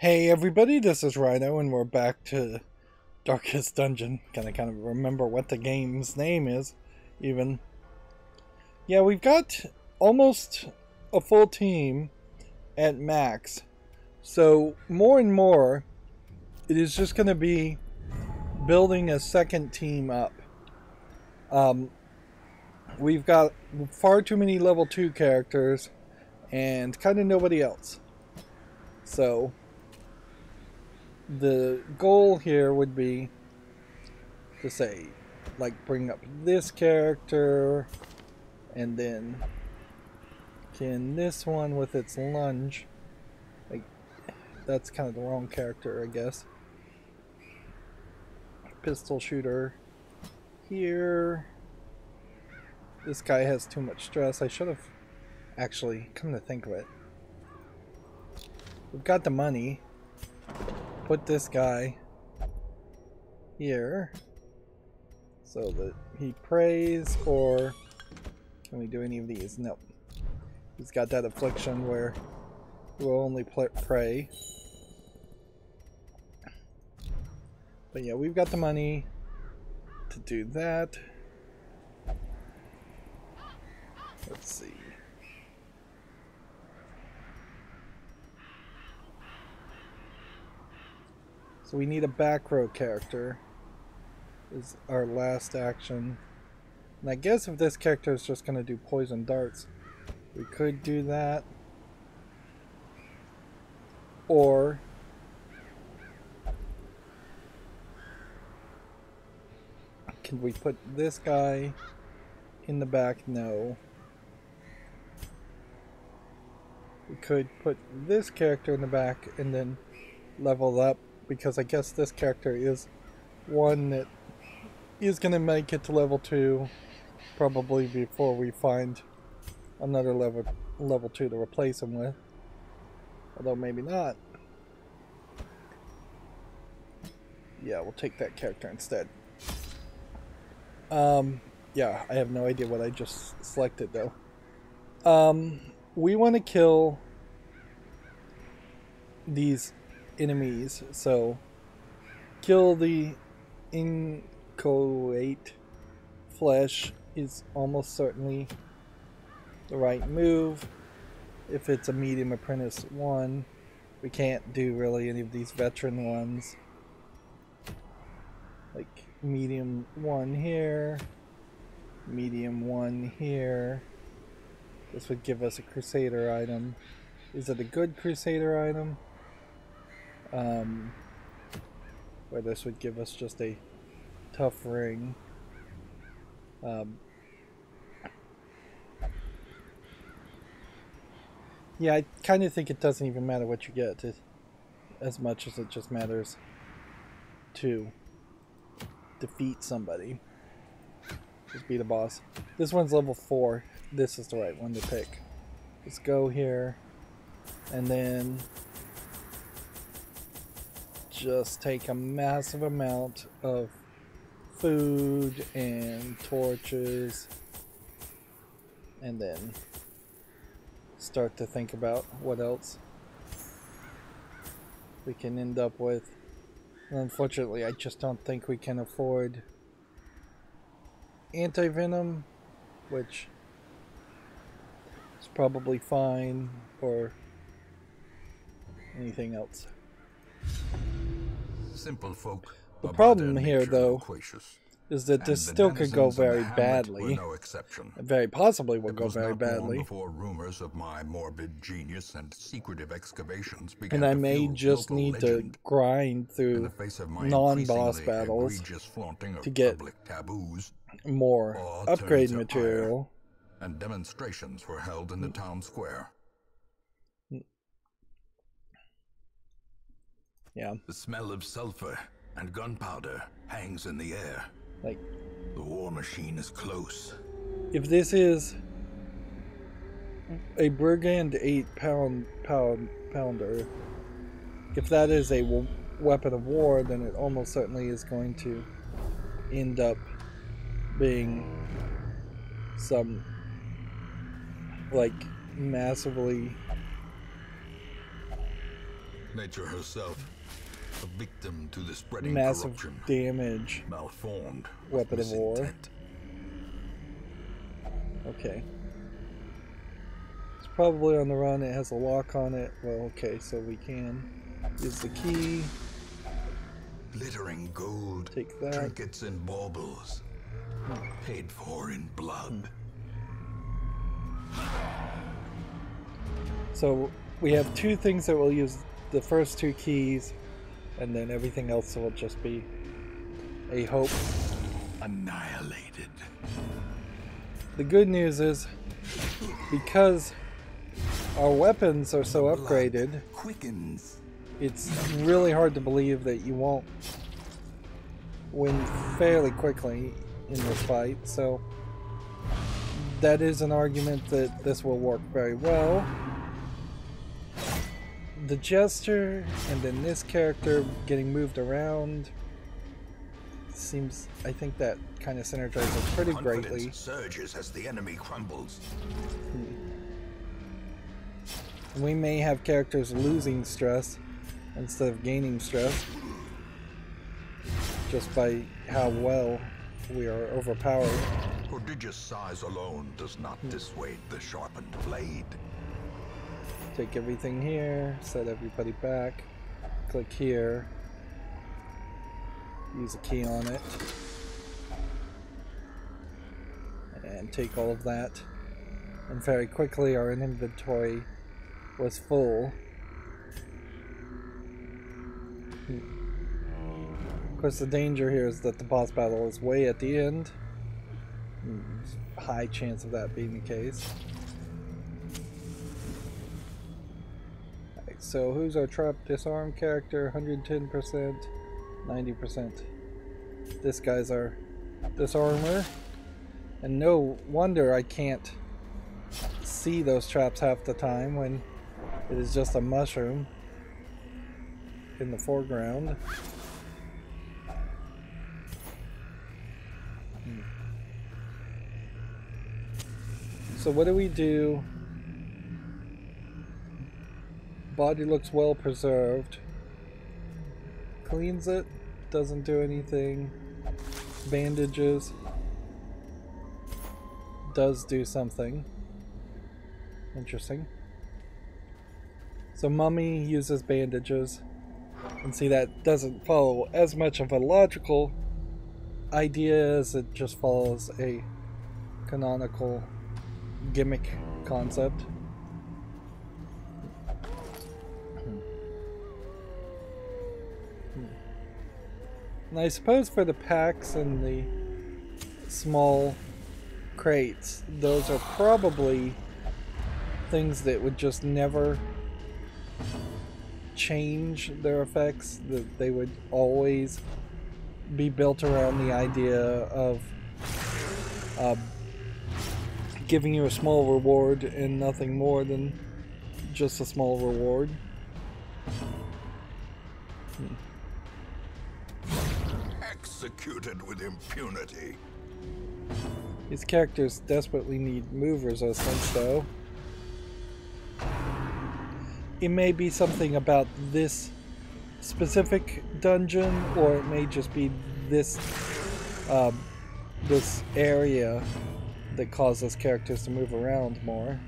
Hey everybody, this is Rydo and we're back to Darkest Dungeon. Gotta kind of remember what the game's name is, even. Yeah, we've got almost a full team at max. So, more and more, it is just gonna be building a second team up. We've got far too many level 2 characters and kind of nobody else. So, the goal here would be to say, like, bring up this character, and then can this one with its lunge. Like, that's kind of the wrong character, I guess. Pistol shooter here. This guy has too much stress. I should have actually, come to think of it, we've got the money. Put this guy here so that he prays, or can we do any of these? Nope. He's got that affliction where he will only pray. But yeah, we've got the money to do that. Let's see. So we need a back row character is our last action. And I guess if this character is just going to do poison darts, we could do that. Or can we put this guy in the back? No. We could put this character in the back and then level up, because I guess this character is one that is going to make it to level 2 probably before we find another level 2 to replace him with. Although maybe not. Yeah, we'll take that character instead. Yeah, I have no idea what I just selected though. We want to kill these enemies, so kill the inchoate flesh is almost certainly the right move. If it's a medium apprentice 1, we can't do really any of these veteran ones. Like medium 1 here, medium 1 here. This would give us a crusader item. Is it a good crusader item? Where this would give us just a tough ring. Yeah, I kind of think it doesn't even matter what you get, as much as it just matters to defeat somebody. Just beat a boss. This one's level 4. This is the right one to pick. Let's go here, and then just take a massive amount of food and torches, and then start to think about what else we can end up with. And unfortunately, I just don't think we can afford anti-venom, which is probably fine, or anything else. Simple folk. The problem here, though, is that this still could go very badly. No exception. Very possibly will go very badly. Before rumors of my morbid genius and secretive excavations began, and I may just need to grind through non-boss battles to get taboos, more upgrade material. And demonstrations were held in the town square. Yeah. The smell of sulfur and gunpowder hangs in the air. Like, the war machine is close. If this is a brigand 8-pounder, if that is a weapon of war, then it almost certainly is going to end up being some, like, massively Nature herself, a victim to the spreading Massive corruption, damage. malformed, Weapon of war. misintent. Okay. It's probably on the run. It has a lock on it. Well, okay, so we can use the key. Glittering gold, Take that. trinkets and baubles, paid for in blood. So we have two things that we'll use, the first two keys, and then everything else will just be a hope. Annihilated. The good news is, because our weapons are so upgraded, Quickens. it's really hard to believe that you won't win fairly quickly in this fight. So that is an argument that this will work very well. The Jester and then this character getting moved around seems, I think that kind of synergizes pretty greatly. Confidence surges as the enemy crumbles. We may have characters losing stress instead of gaining stress just by how well we are overpowered. Prodigious size alone does not dissuade the sharpened blade. Take everything here, set everybody back, click here, use a key on it, and take all of that. And very quickly our inventory was full. Of course, the danger here is that the boss battle is way at the end. There's a high chance of that being the case. Right, so who's our trap disarm character? 110%, 90%. This guy's our disarmer. And no wonder I can't see those traps half the time when it is just a mushroom in the foreground. So what do we do? Body looks well preserved. Cleans it, doesn't do anything. Bandages does do something. Interesting. So Mummy uses bandages. And see, that doesn't follow as much of a logical idea as it just follows a canonical gimmick concept. And I suppose for the packs and the small crates, those are probably things that would just never change their effects, that they would always be built around the idea of giving you a small reward and nothing more than just a small reward. Executed with impunity. These characters desperately need move resistance, though. It may be something about this specific dungeon, or it may just be this this area that causes characters to move around more.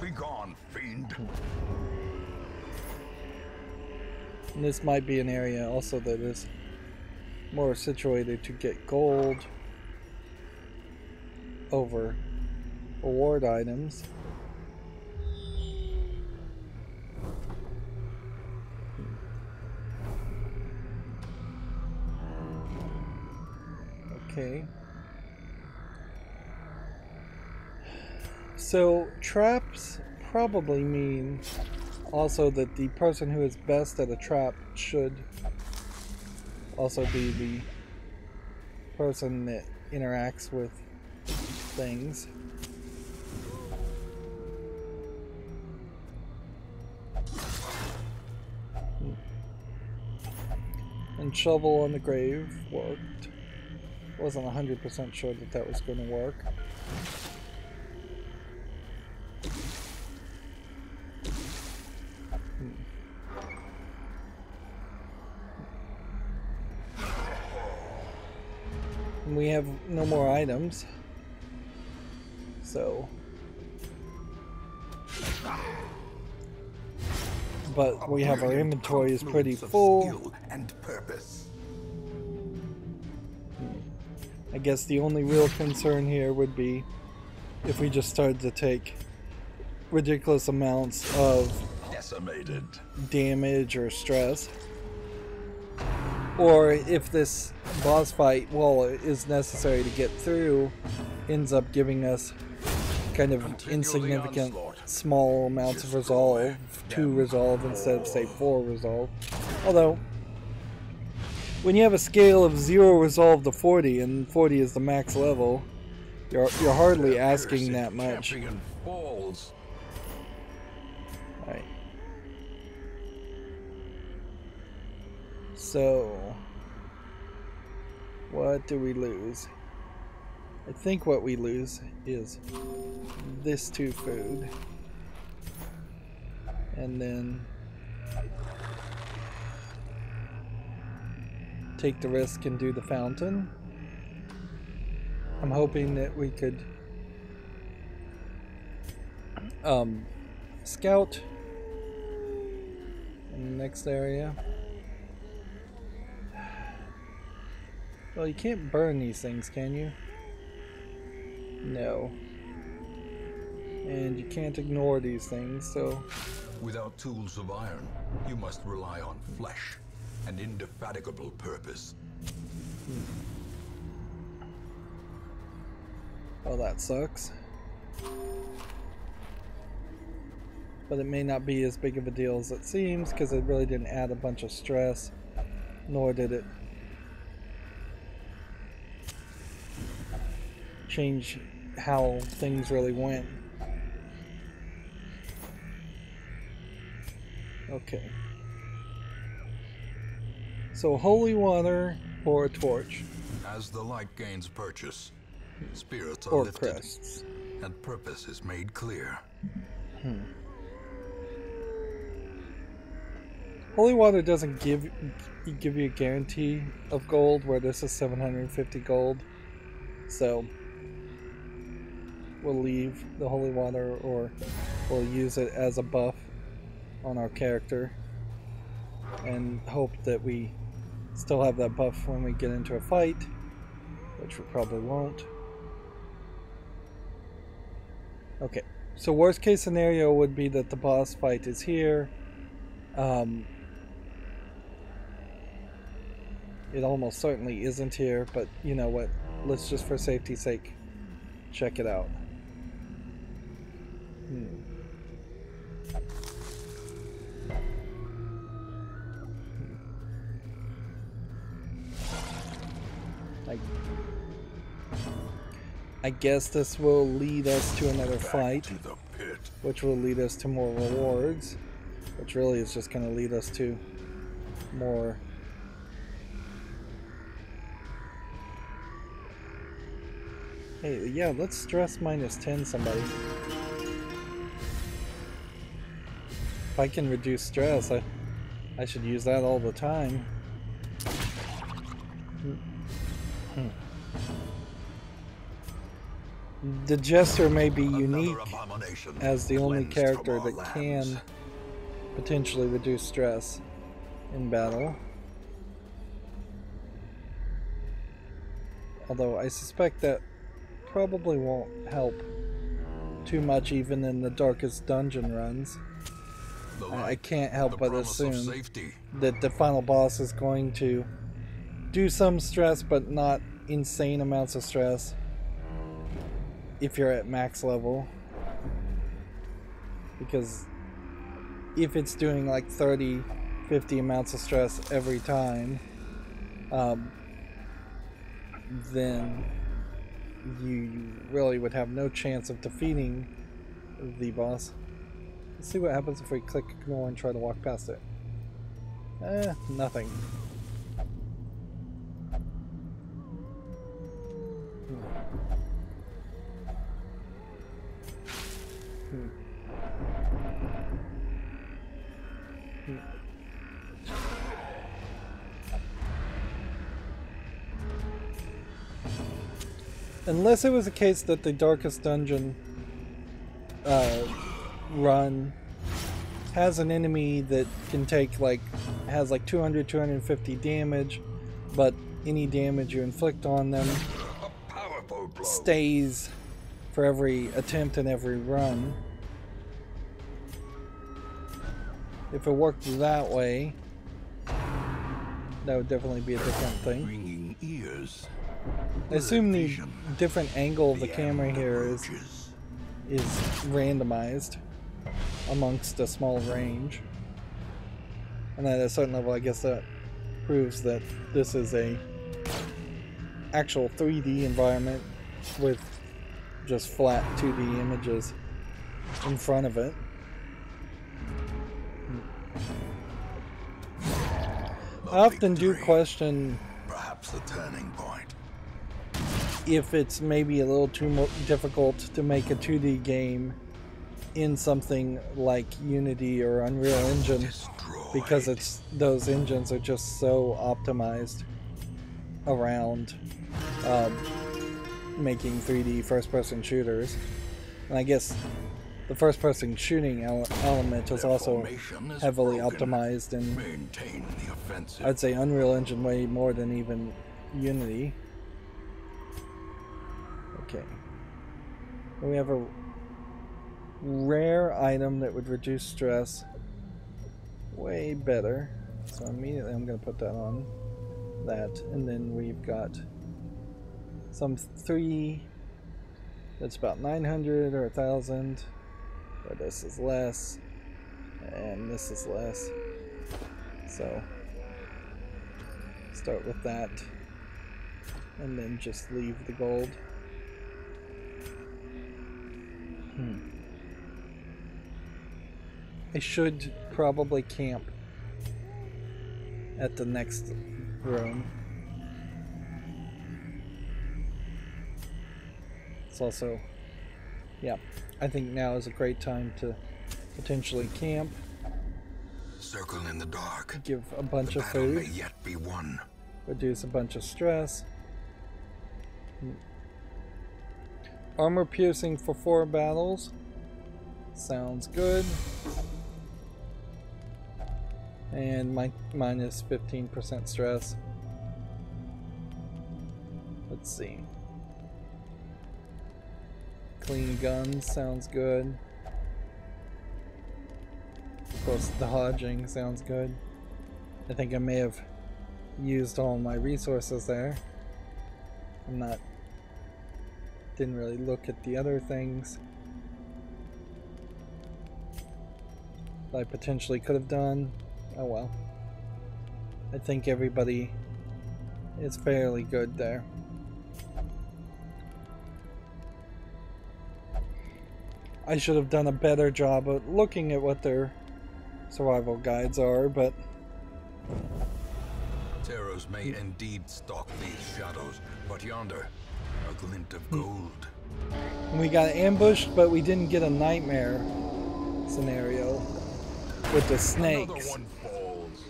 Be gone, fiend. And this might be an area also that is more situated to get gold over reward items. Okay. So traps probably mean also that the person who is best at a trap should also be the person that interacts with things. And shovel on the grave worked. Wasn't 100% sure that that was going to work. And we have no more items, so. But we have our inventory is pretty full. And purpose. I guess the only real concern here would be if we just started to take ridiculous amounts of Decimated damage or stress. Or if this boss fight, while it is necessary to get through, ends up giving us kind of insignificant small amounts of resolve, 2 resolve instead of say 4 resolve. Although when you have a scale of 0 resolve to 40 and 40 is the max level, you're hardly asking that much. Alright. So what do we lose? I think what we lose is this 2 food. And then take the risk and do the fountain. I'm hoping that we could scout in the next area. Well, you can't burn these things, can you? No. And you can't ignore these things, so. Without tools of iron, you must rely on flesh, an indefatigable purpose. Well, that sucks. But it may not be as big of a deal as it seems, because it really didn't add a bunch of stress, nor did it change how things really went. Okay. So holy water or a torch. As the light gains purchase, spirits are or lifted, crests. and purpose is made clear. Holy water doesn't give you a guarantee of gold, where this is 750 gold. So we'll leave the holy water, or we'll use it as a buff on our character and hope that we still have that buff when we get into a fight, which we probably won't. Okay, so worst case scenario would be that the boss fight is here. It almost certainly isn't here, but you know what, let's just for safety's sake check it out. I guess this will lead us to another fight, which will lead us to more rewards, which really is just going to lead us to more. Hey, yeah, let's stress -10 somebody. If I can reduce stress, I should use that all the time. The Jester may be unique as the only character that can potentially reduce stress in battle. Although I suspect that probably won't help too much even in the darkest dungeon runs. I can't help but assume that the final boss is going to do some stress, but not insane amounts of stress if you're at max level. Because if it's doing like 30-50 amounts of stress every time, then you really would have no chance of defeating the boss. Let's see what happens if we click ignore and try to walk past it. Nothing. unless it was a case that the Darkest Dungeon run has an enemy that can take like, has like 250 damage, but any damage you inflict on them stays for every attempt and every run. If it worked that way, that would definitely be a different thing. I assume the different angle of the camera here is randomized amongst a small range. And at a certain level, I guess that proves that this is a actual 3D environment with just flat 2D images in front of it. I often do question perhaps the turning point. If it's maybe a little too difficult to make a 2D game in something like Unity or Unreal Engine, because those engines are just so optimized around making 3D first-person shooters. And I guess the first-person shooting element is also heavily optimized in, I'd say, Unreal Engine way more than even Unity. Okay. We have a rare item that would reduce stress. Way better. So immediately I'm going to put that on that. And then we've got some 3 that's about 900 or 1,000. But this is less. And this is less. So start with that. And then just leave the gold. I should probably camp at the next room. It's also, yeah, I think now is a great time to potentially camp. Circle in the dark. Give a bunch of food. May yet be won. Reduce a bunch of stress. Armor piercing for 4 battles. Sounds good. And minus 15% stress. Let's see. Clean guns sounds good. Of course, the hodging sounds good. I think I may have used all my resources there. Didn't really look at the other things I potentially could have done. Oh well. I think everybody is fairly good there. I should have done a better job of looking at what their survival guides are, but Terrors may indeed stalk these shadows, but yonder, a glint of gold. We got ambushed, but we didn't get a nightmare scenario with the snakes. Another one falls.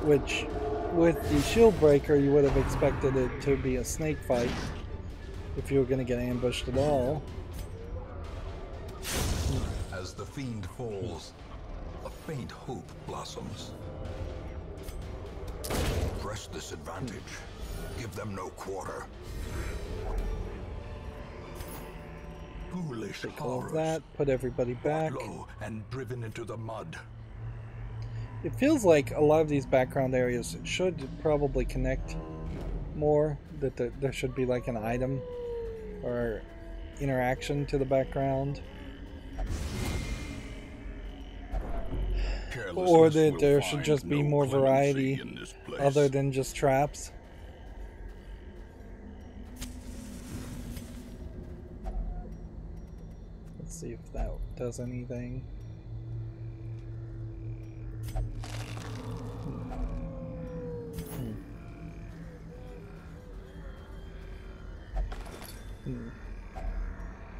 Which, with the shield breaker, you would have expected it to be a snake fight if you were going to get ambushed at all. As the fiend falls, a faint hope blossoms. Press this advantage. Give them no quarter. Foolish Take all of horrors. that, put everybody back. Low and driven into the mud. It feels like a lot of these background areas should probably connect more, that there should be like an item or interaction to the background. Or that there should just be more variety other than just traps. Let's see if that does anything.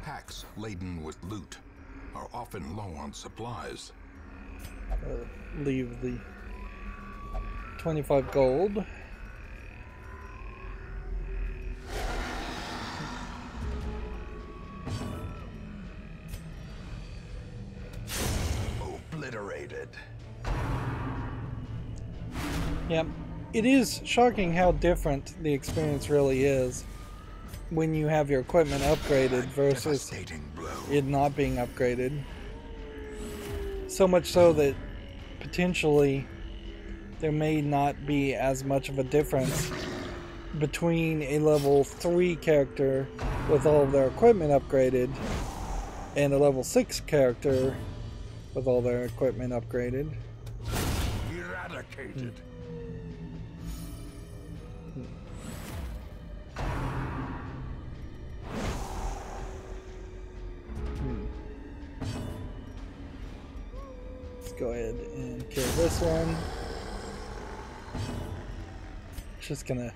Packs laden with loot are often low on supplies. Leave the 25 gold. upgraded. Yep. It is shocking how different the experience really is when you have your equipment upgraded versus it not being upgraded. So much so that potentially there may not be as much of a difference between a level 3 character with all of their equipment upgraded and a level 6 character with all their equipment upgraded. Eradicated. Let's go ahead and kill this one. Just gonna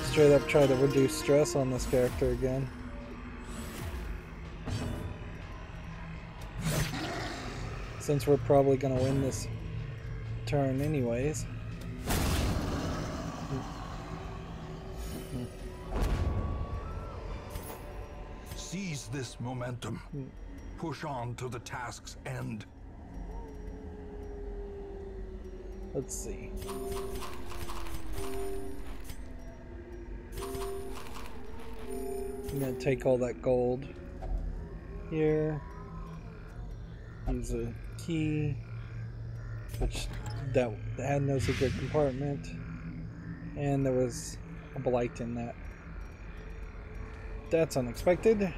straight up try to reduce stress on this character again. Since we're probably gonna win this turn anyways. Seize this momentum. Push on to the task's end. Let's see. I'm gonna take all that gold here. Use a key, which that had no secret compartment, and there was a blight in that. That's unexpected.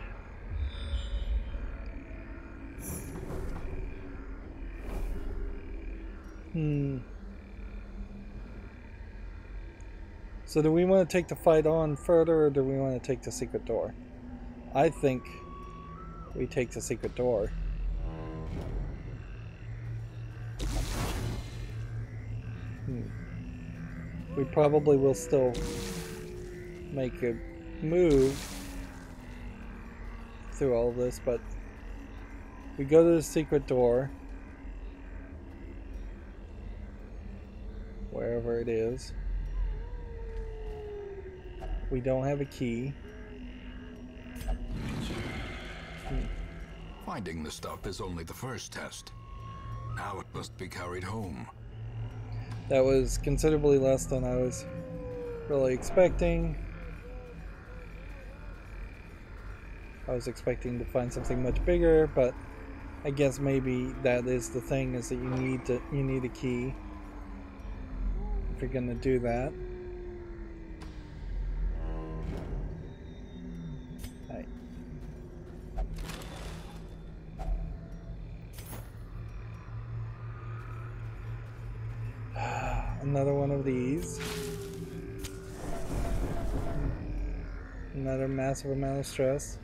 So do we want to take the fight on further, or do we want to take the secret door? I think we take the secret door. We probably will still make a move through all of this, but we go to the secret door, wherever it is. We don't have a key. Finding the stuff is only the first test. Now it must be carried home. That was considerably less than I was really expecting. I was expecting to find something much bigger, but I guess maybe that is the thing, is that you need a key if you're gonna do that. Right. Another one of these. Another massive amount of stress.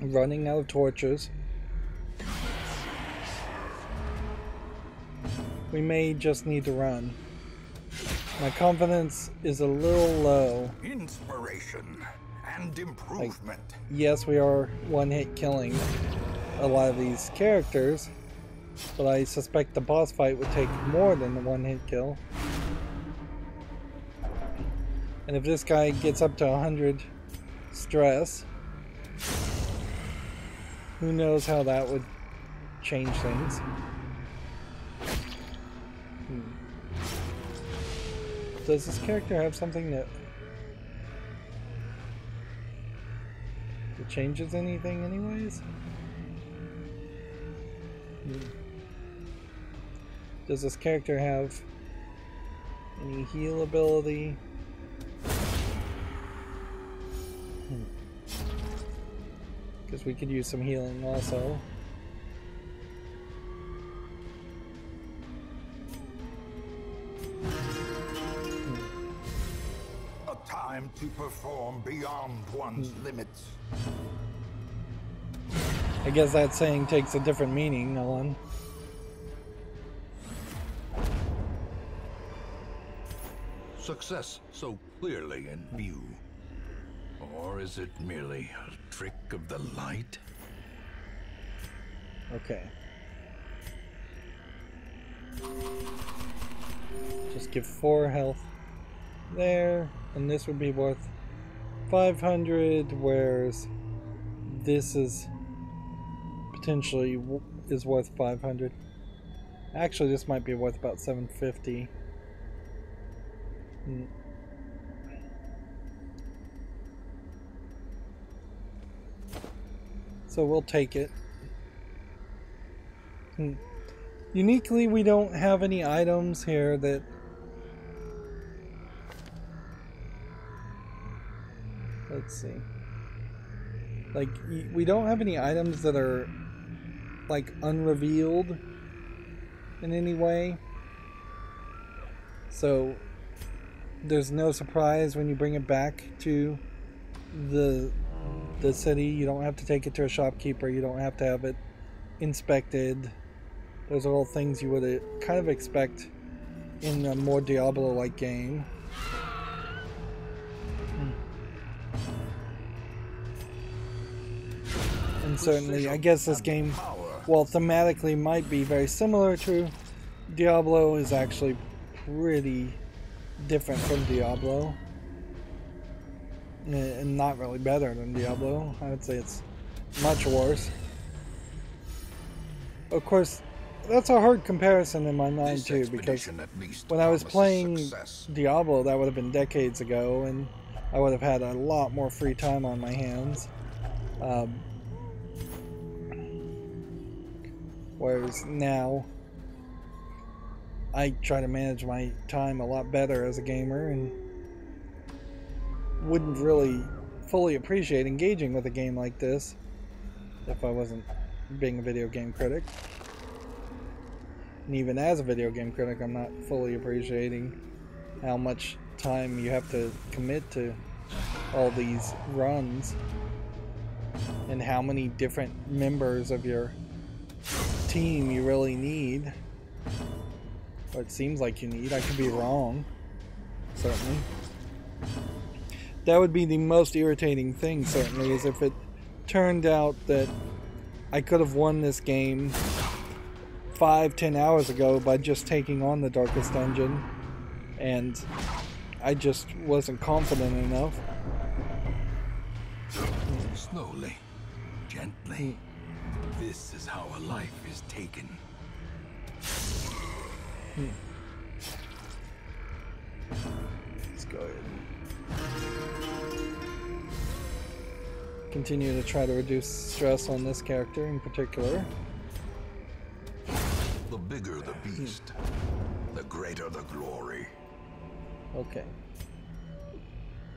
Running out of torches. We may just need to run. My confidence is a little low. Inspiration and improvement. Yes, we are one-hit killing a lot of these characters, but I suspect the boss fight would take more than the one-hit kill. And if this guy gets up to 100 stress, who knows how that would change things. Does this character have something that changes anything anyways? Does this character have any heal ability? Because we could use some healing also. A time to perform beyond one's limits. I guess that saying takes a different meaning, Nolan. Success so clearly in view. Or is it merely a trick of the light? Okay. Just give 4 health there, and this would be worth 500, whereas this is potentially is worth 500. Actually, this might be worth about 750. So we'll take it. Uniquely, we don't have any items here that... Let's see. Like, we don't have any items that are, like, unrevealed in any way. So, there's no surprise when you bring it back to the city. You don't have to take it to a shopkeeper. You don't have to have it inspected. Those are all things you would kind of expect in a more Diablo-like game. And certainly, I guess this game, while thematically might be very similar to Diablo, is actually pretty different from Diablo. And not really better than Diablo. I would say it's much worse. Of course, that's a hard comparison in my mind too, because when I was playing Diablo, that would have been decades ago, and I would have had a lot more free time on my hands. Whereas now, I try to manage my time a lot better as a gamer, and wouldn't really fully appreciate engaging with a game like this if I wasn't being a video game critic. And even as a video game critic, I'm not fully appreciating how much time you have to commit to all these runs and how many different members of your team you really need. Or it seems like you need. I could be wrong, certainly. That would be the most irritating thing, certainly, is if it turned out that I could have won this game 5-10 hours ago by just taking on the darkest dungeon, and I just wasn't confident enough. Slowly, gently. This is how a life is taken. Let's go ahead. Continue to try to reduce stress on this character in particular. The bigger the beast, the greater the glory. Okay.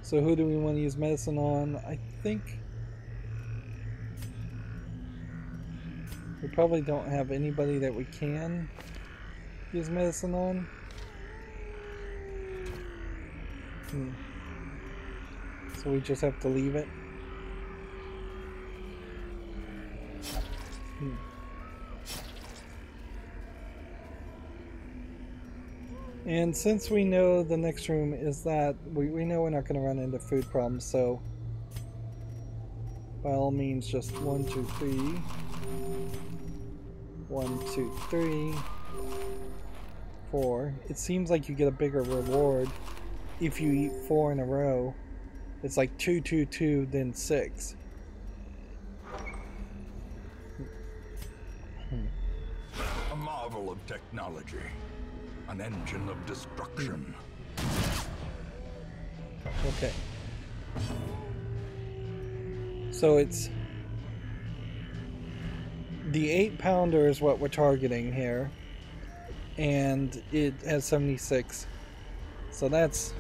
So who do we want to use medicine on? I think we probably don't have anybody that we can use medicine on. So we just have to leave it. And since we know the next room is that, we know we're not going to run into food problems, so by all means just 1, 2, 3. 1, 2, 3. 4. It seems like you get a bigger reward if you eat 4 in a row. It's like 2, 2, 2, then 6. A marvel of technology. An engine of destruction. Okay. So it's... the 8-pounder is what we're targeting here. And it has 76. So that's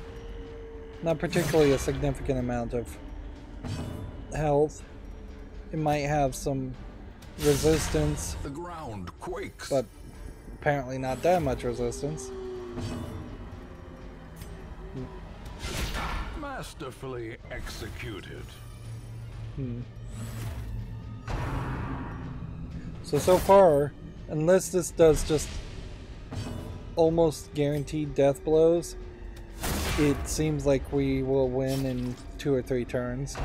not particularly a significant amount of health. It might have some resistance. The ground quakes. But apparently not that much resistance. Masterfully executed. So far, unless this does just almost guaranteed death blows, it seems like we will win in 2 or 3 turns.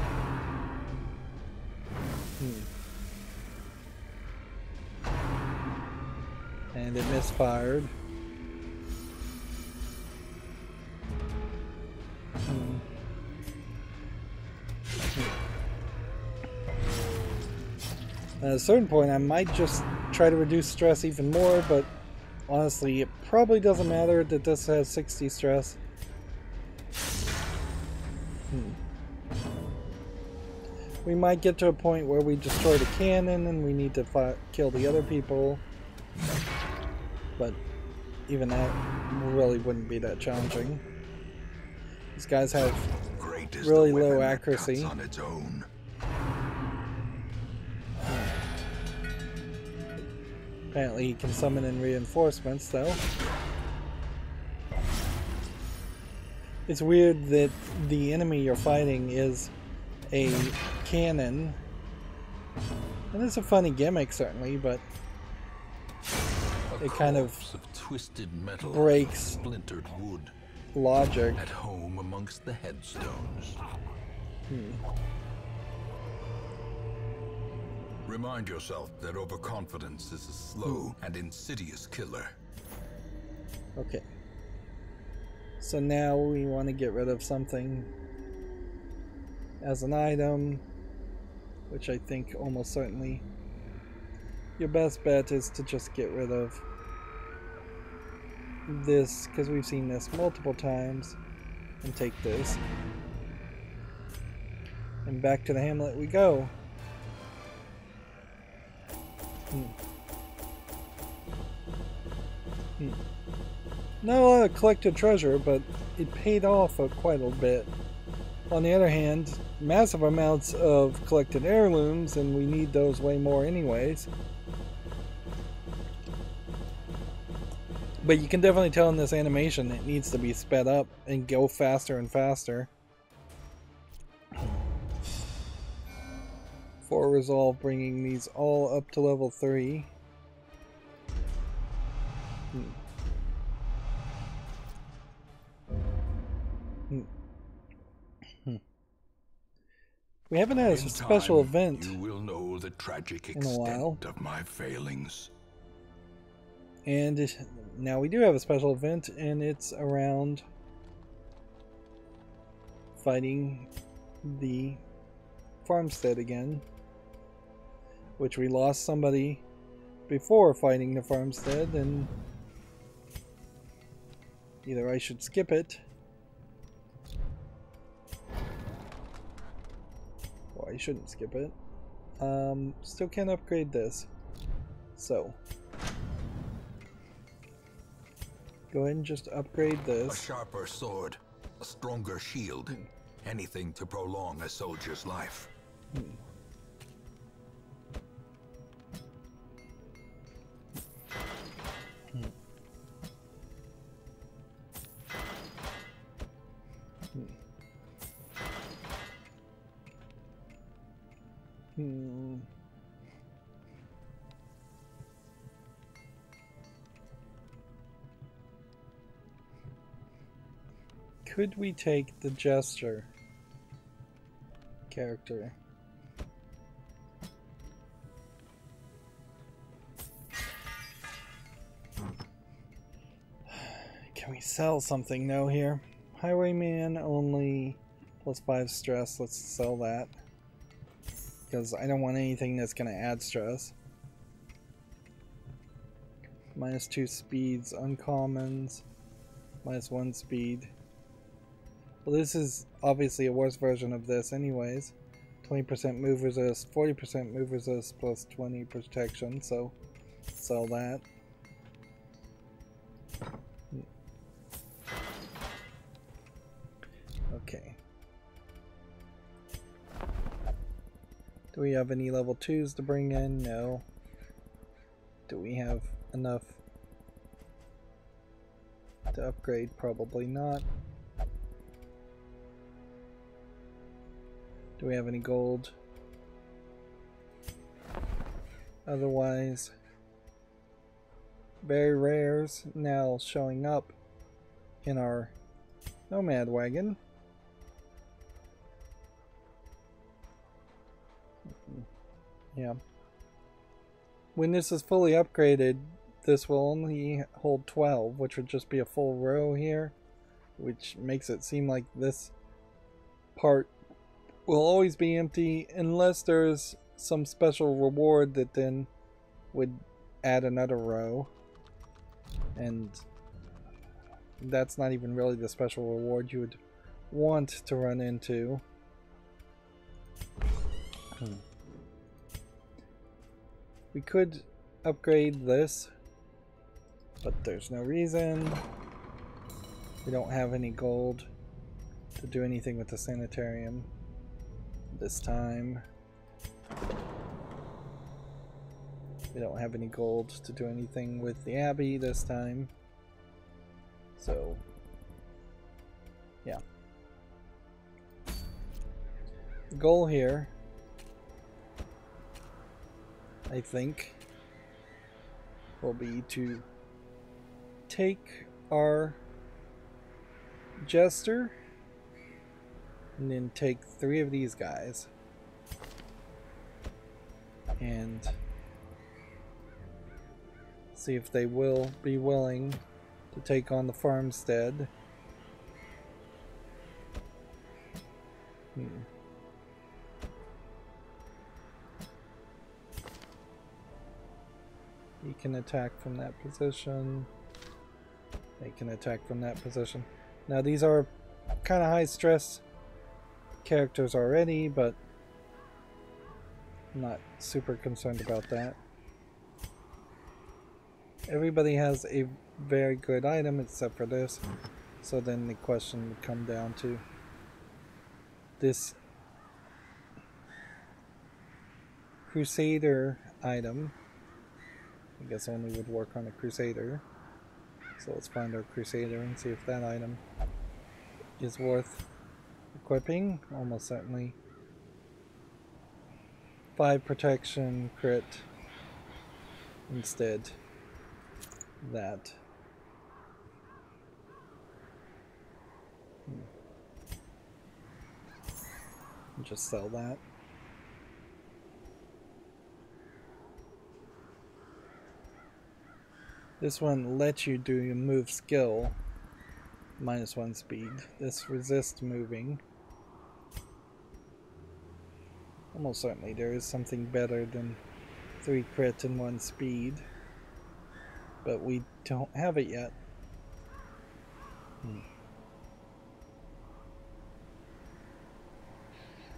And it misfired. At a certain point, I might just try to reduce stress even more, but honestly, it probably doesn't matter that this has 60 stress. We might get to a point where we destroy the cannon and we need to kill the other people. But even that really wouldn't be that challenging. These guys have really low accuracy. On its own. Apparently he can summon in reinforcements, though. It's weird that the enemy you're fighting is a cannon. And it's a funny gimmick, certainly, but it kind of twisted metal, breaks splintered wood, logic. at home amongst the headstones. Remind yourself that overconfidence is a slow and insidious killer. Okay. So now we want to get rid of something as an item, which I think almost certainly your best bet is to just get rid of this, because we've seen this multiple times, and take this. And back to the hamlet we go. Not a lot of collected treasure, but it paid off quite a bit. On the other hand, massive amounts of collected heirlooms, and we need those way more anyways. But you can definitely tell in this animation it needs to be sped up and go faster and faster. For resolve, bringing these all up to level 3. We haven't had a special event you will know the tragic in a while. extent of my failings. And now we do have a special event, and it's around fighting the farmstead again, which we lost somebody before fighting the farmstead, and either I should skip it or I shouldn't skip it. Still can't upgrade this, so go ahead and just upgrade this. A sharper sword, a stronger shield, anything to prolong a soldier's life. Could we take the Jester character? Can we sell something though here? Highwayman only +5 stress. Let's sell that, because I don't want anything that's going to add stress. -2 speeds, uncommons, -1 speed. Well, this is obviously a worse version of this anyways. 20% move resist, 40% move resist, +20 protection, so sell that. Okay. Do we have any level 2s to bring in? No. Do we have enough to upgrade? Probably not. Do we have any gold? Otherwise, very rares now showing up in our nomad wagon. Yeah. When this is fully upgraded, this will only hold 12, which would just be a full row here, which makes it seem like this part will always be empty unless there's some special reward that then would add another row. And that's not even really the special reward you would want to run into. We could upgrade this, but there's no reason. We don't have any gold to do anything with the sanitarium this time. We don't have any gold to do anything with the Abbey this time. So, yeah. The goal here, I think, will be to take our Jester and then take 3 of these guys and see if they will be willing to take on the farmstead. He can attack from that position. They can attack from that position. Now these are kind of high stress characters already, but I'm not super concerned about that. Everybody has a very good item except for this, so then the question would come down to this Crusader item. I guess only would work on a Crusader. So let's find our Crusader and see if that item is worth equipping. Almost certainly. 5 protection, crit. Instead, that. Just sell that. This one lets you do your move skill, -1 speed. This resists moving. Almost certainly there is something better than 3 crit and 1 speed, but we don't have it yet.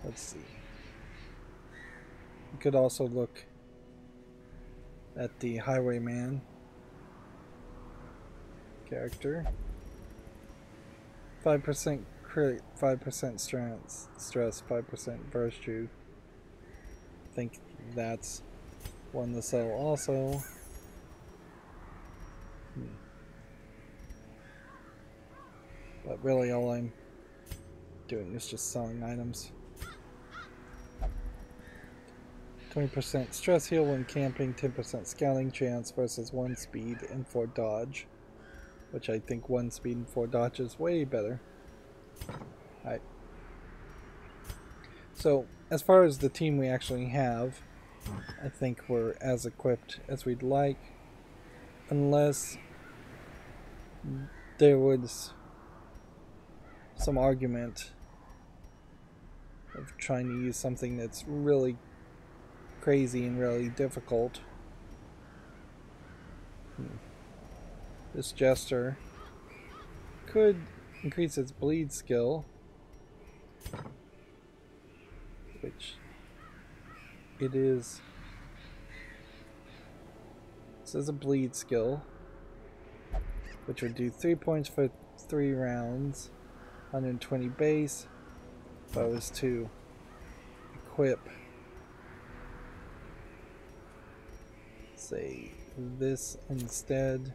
Let's see. We could also look at the Highwayman character. 5% crit, 5% strength, stress, 5% virtue. I think that's one to sell also. But really all I'm doing is just selling items. 20% stress heal when camping, 10% scouting chance versus 1 speed and 4 dodge. Which I think 1 speed and 4 dodge is way better. Alright. So, as far as the team we actually have, I think we're as equipped as we'd like. Unless there was some argument of trying to use something that's really crazy and really difficult. This Jester could increase its bleed skill, which it is. This is a bleed skill, which would do 3 points for 3 rounds, 120 base. If I was to equip, say, this instead.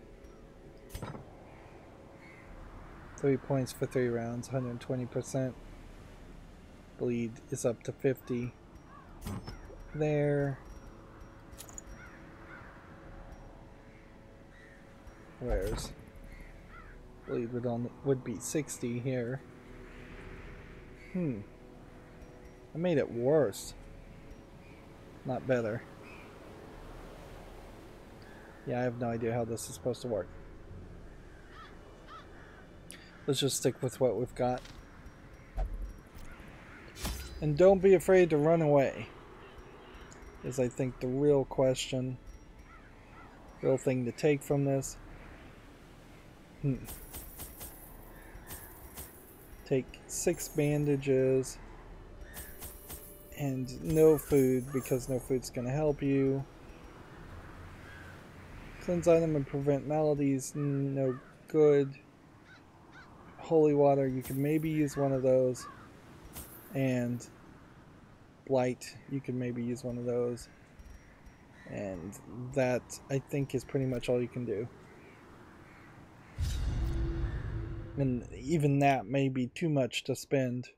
3 points for 3 rounds, 120%. Bleed is up to 50. There. Where's bleed would be 60 here. I made it worse, not better. Yeah, I have no idea how this is supposed to work. Let's just stick with what we've got. And don't be afraid to run away. is, I think, the real question. Real thing to take from this. Take 6 bandages and no food, because no food's going to help you. Cleanse item and prevent maladies, no good. Holy water, you could maybe use one of those. And blight, you could maybe use one of those. And that, I think, is pretty much all you can do. And even that may be too much to spend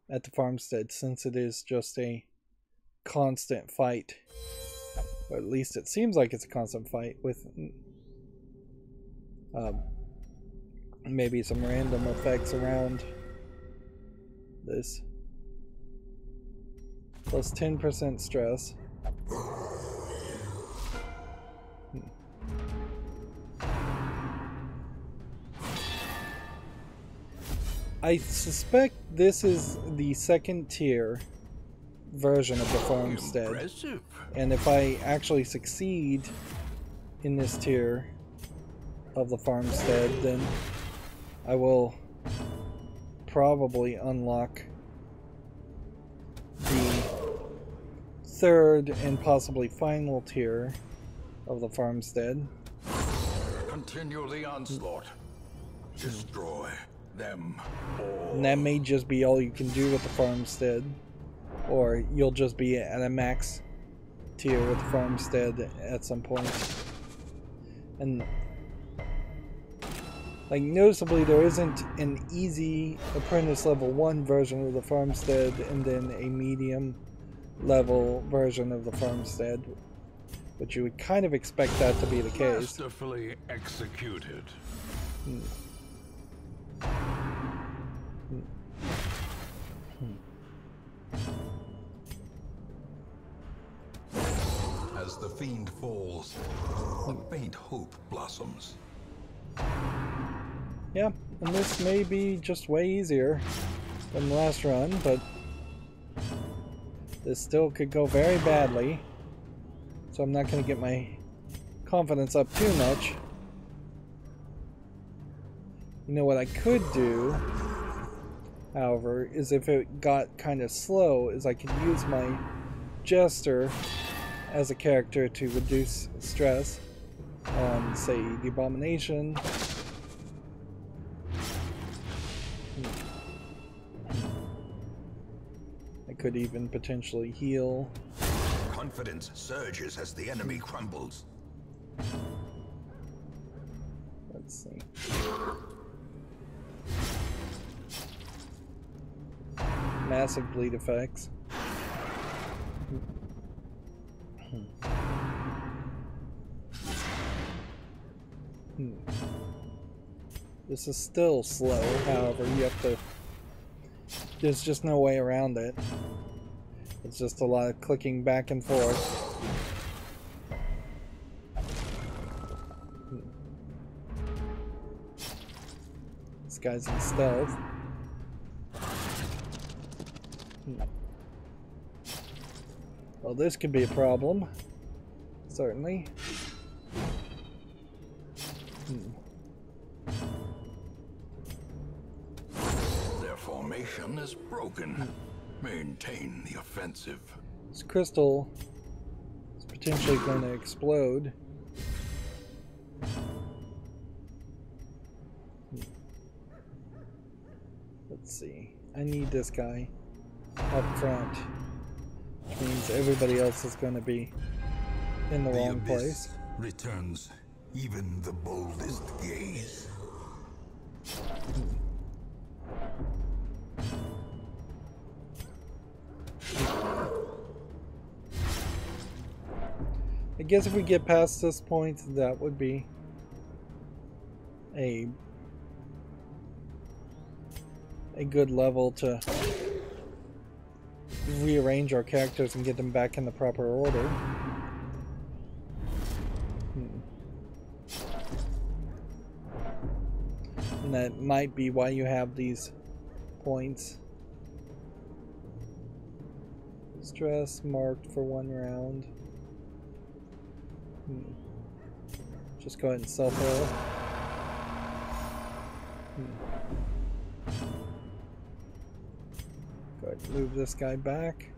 at the farmstead, since it is just a constant fight. Or at least it seems like it's a constant fight with maybe some random effects around this. Plus 10% stress. I suspect this is the second tier version of the farmstead. Impressive. And if I actually succeed in this tier of the farmstead, then I will probably unlock the third and possibly final tier of the farmstead. Continue the onslaught. Destroy them all. And that may just be all you can do with the farmstead. Or you'll just be at a max tier with the farmstead at some point. And like, noticeably, there isn't an easy apprentice level 1 version of the farmstead and then a medium level version of the farmstead, but you would kind of expect that to be the case. Masterfully executed. As the fiend falls, a faint hope blossoms. Yeah, and this may be just way easier than the last run, but this still could go very badly, so I'm not going to get my confidence up too much. You know what I could do, however, is if it got kind of slow, is I could use my Jester as a character to reduce stress on, say, the Abomination. I could even potentially heal. Confidence surges as the enemy crumbles. Let's see. Massive bleed effects. This is still slow, however, you have to... There's just no way around it. It's just a lot of clicking back and forth. This guy's in stealth. Well, this could be a problem. Certainly. Their formation is broken. Maintain the offensive. This crystal is potentially going to explode. Let's see. I need this guy up front, which means everybody else is going to be in the wrong place. Returns even the boldest gaze. I guess if we get past this point, that would be a good level to rearrange our characters and get them back in the proper order. And that might be why you have these points. Stress marked for 1 round. Just go ahead and self-heal. Go ahead and move this guy back.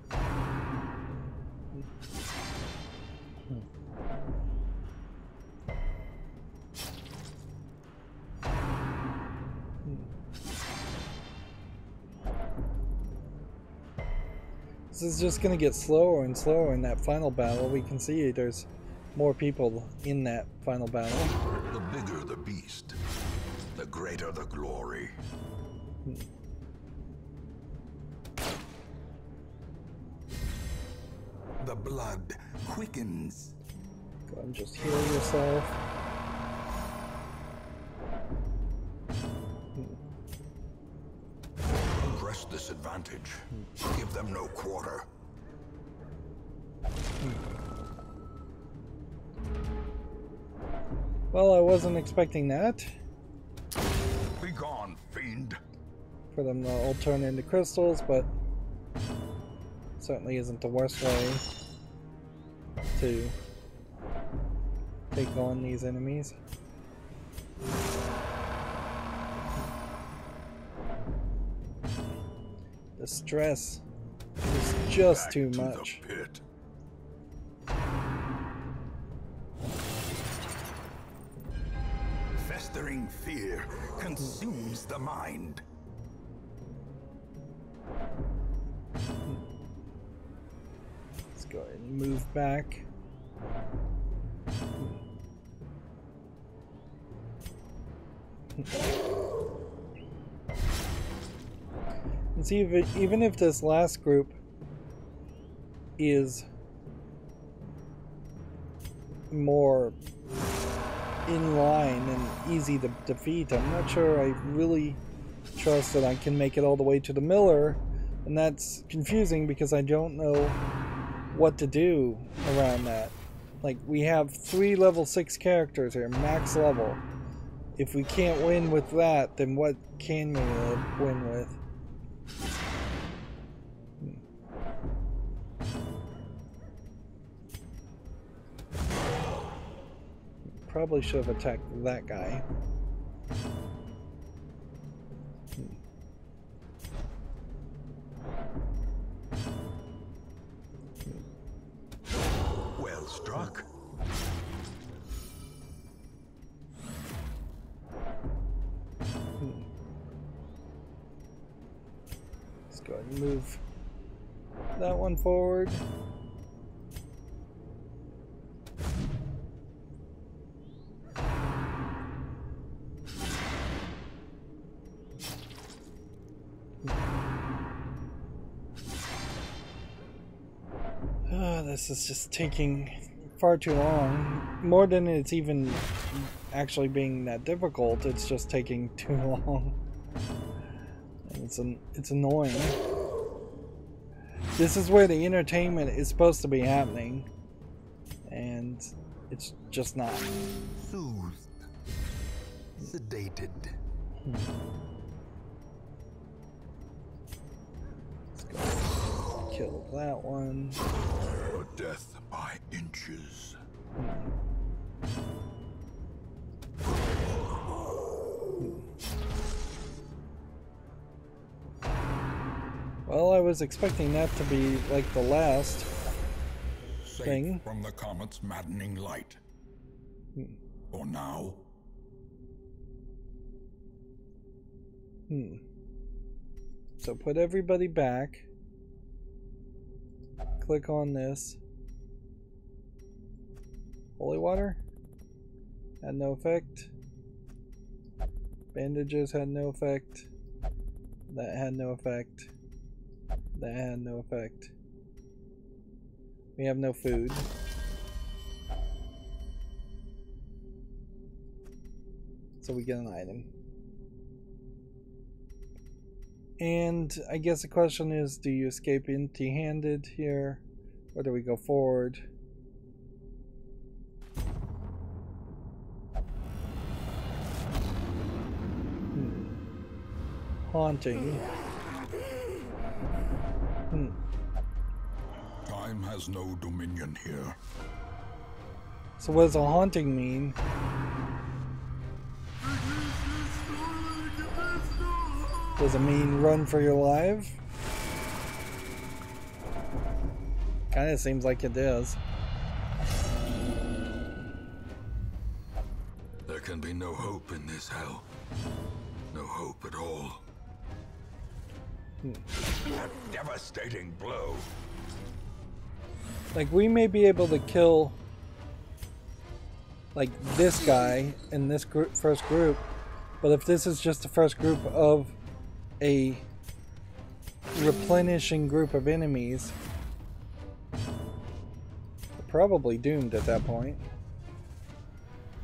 This is just going to get slower and slower in that final battle. We can see there's more people in that final battle. The bigger the beast, the greater the glory. The blood quickens. Go ahead and just heal yourself. Press this advantage. Give them no quarter. Well, I wasn't expecting that. Be gone, fiend. For them to all turn into crystals, but certainly isn't the worst way to take on these enemies. The stress is just too much. The pit. Festering fear consumes the mind. Let's go ahead and move back. And see, even if this last group is more in line and easy to defeat, I'm not sure I really trust that I can make it all the way to the Miller, and that's confusing because I don't know what to do around that. Like, we have 3 level 6 characters here, max level. If we can't win with that, then what can we win with? Probably should have attacked that guy. Well struck. Let's go ahead and move that one forward. This is just taking far too long. More than it's even actually being that difficult, it's just taking too long. And it's annoying. This is where the entertainment is supposed to be happening, and it's just not. Soothed. Sedated. Let's go kill that one. Death by inches. Well, I was expecting that to be like the last thing. Safe from the comet's maddening light. For now. So put everybody back. Click on this. Holy water? Had no effect. Bandages had no effect. That had no effect. That had no effect. We have no food. So we get an item. And I guess the question is, do you escape empty-handed here? Or do we go forward? Haunting. has no dominion here. So what does a haunting mean? Does it mean run for your life? Kinda seems like it does. There can be no hope in this hell. No hope at all. A devastating blow. Like, we may be able to kill, like, this guy in this first group, but if this is just the first group of a replenishing group of enemies, we're probably doomed at that point.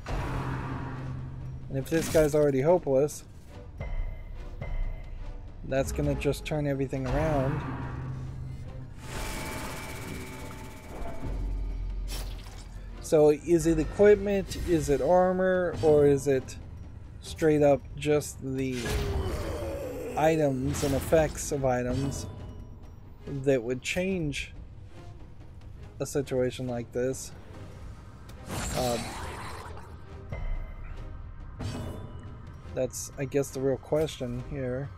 And if this guy's already hopeless, that's gonna just turn everything around. So is it equipment, is it armor, or is it straight up just the items and effects of items that would change a situation like this? That's, I guess, the real question here.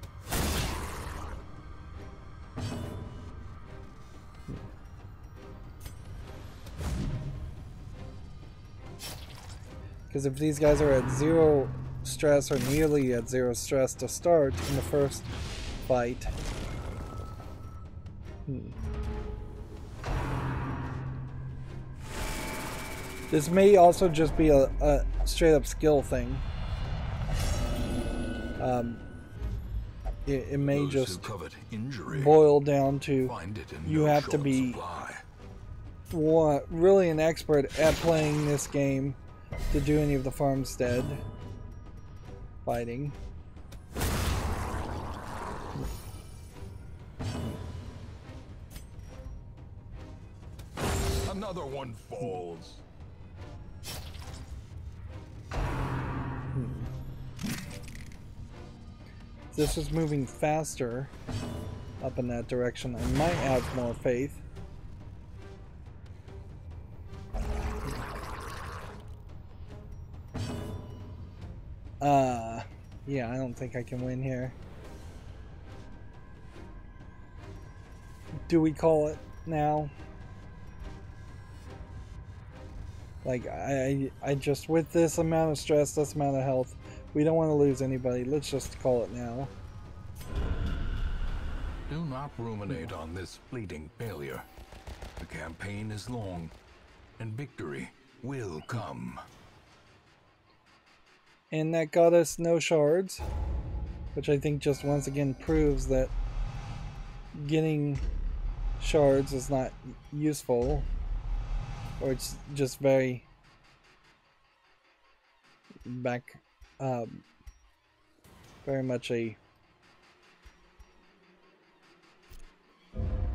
Because if these guys are at 0 stress or nearly at 0 stress to start in the first fight, this may also just be a straight up skill thing. It may just boil down to you have to be really an expert at playing this game to do any of the farmstead fighting. Another one falls. If this is moving faster up in that direction, I might have more faith. Yeah, I don't think I can win here. Do we call it now? Like, I just, with this amount of stress, this amount of health, we don't want to lose anybody. Let's just call it now. Do not ruminate on this fleeting failure. The campaign is long, and victory will come. And that got us no shards, which I think just once again proves that getting shards is not useful, or it's just very very much a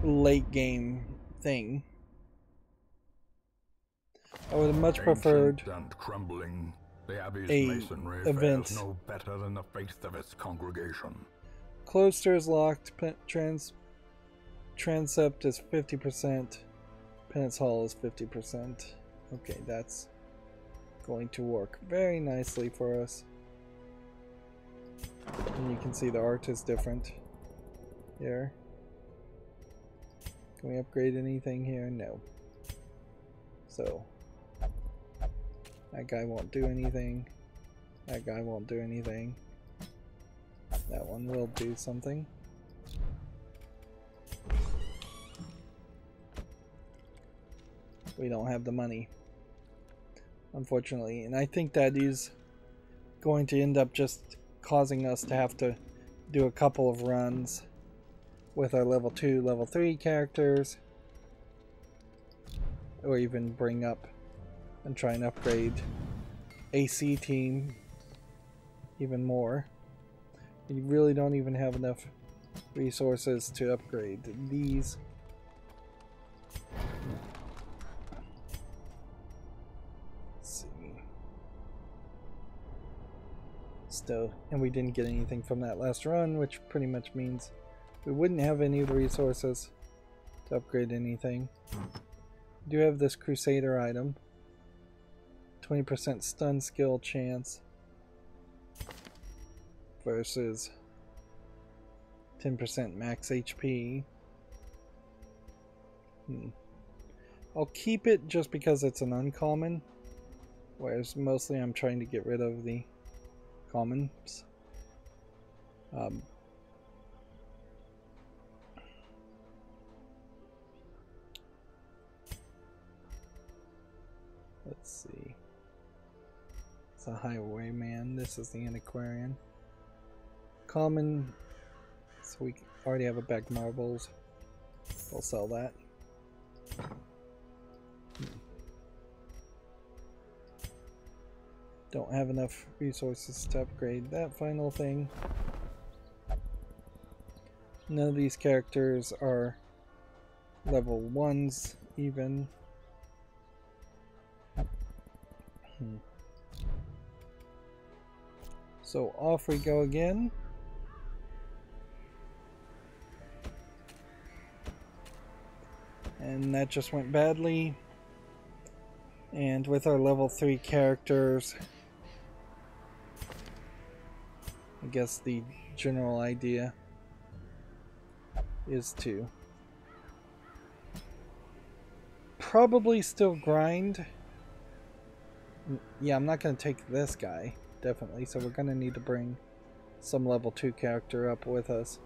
late game thing. I would have much preferred and crumbling, the Abbey's a masonry event. fares no better than the faith of its congregation. Cloister is locked. Transept is 50%. Penance Hall is 50%. Okay, that's going to work very nicely for us. And you can see the art is different here. Can we upgrade anything here? No. So that guy won't do anything. That guy won't do anything. That one will do something. We don't have the money, unfortunately, and I think that is going to end up just causing us to have to do a couple of runs with our level 2, level 3 characters, or even bring up and try and upgrade AC team even more. We really don't even have enough resources to upgrade these. So, and we didn't get anything from that last run, which pretty much means we wouldn't have any of the resources to upgrade anything. Do have this Crusader item. 20% stun skill chance versus 10% max HP. I'll keep it just because it's an uncommon, whereas mostly I'm trying to get rid of the commons. Let's see. It's a highwayman. This is the antiquarian. Common. So we already have a bag of marbles. We'll sell that. Don't have enough resources to upgrade that final thing. None of these characters are level 1s even. So off we go again. And that just went badly. And with our level 3 characters, I guess the general idea is to probably still grind. Yeah, I'm not going to take this guy, definitely, so we're going to need to bring some level 2 character up with us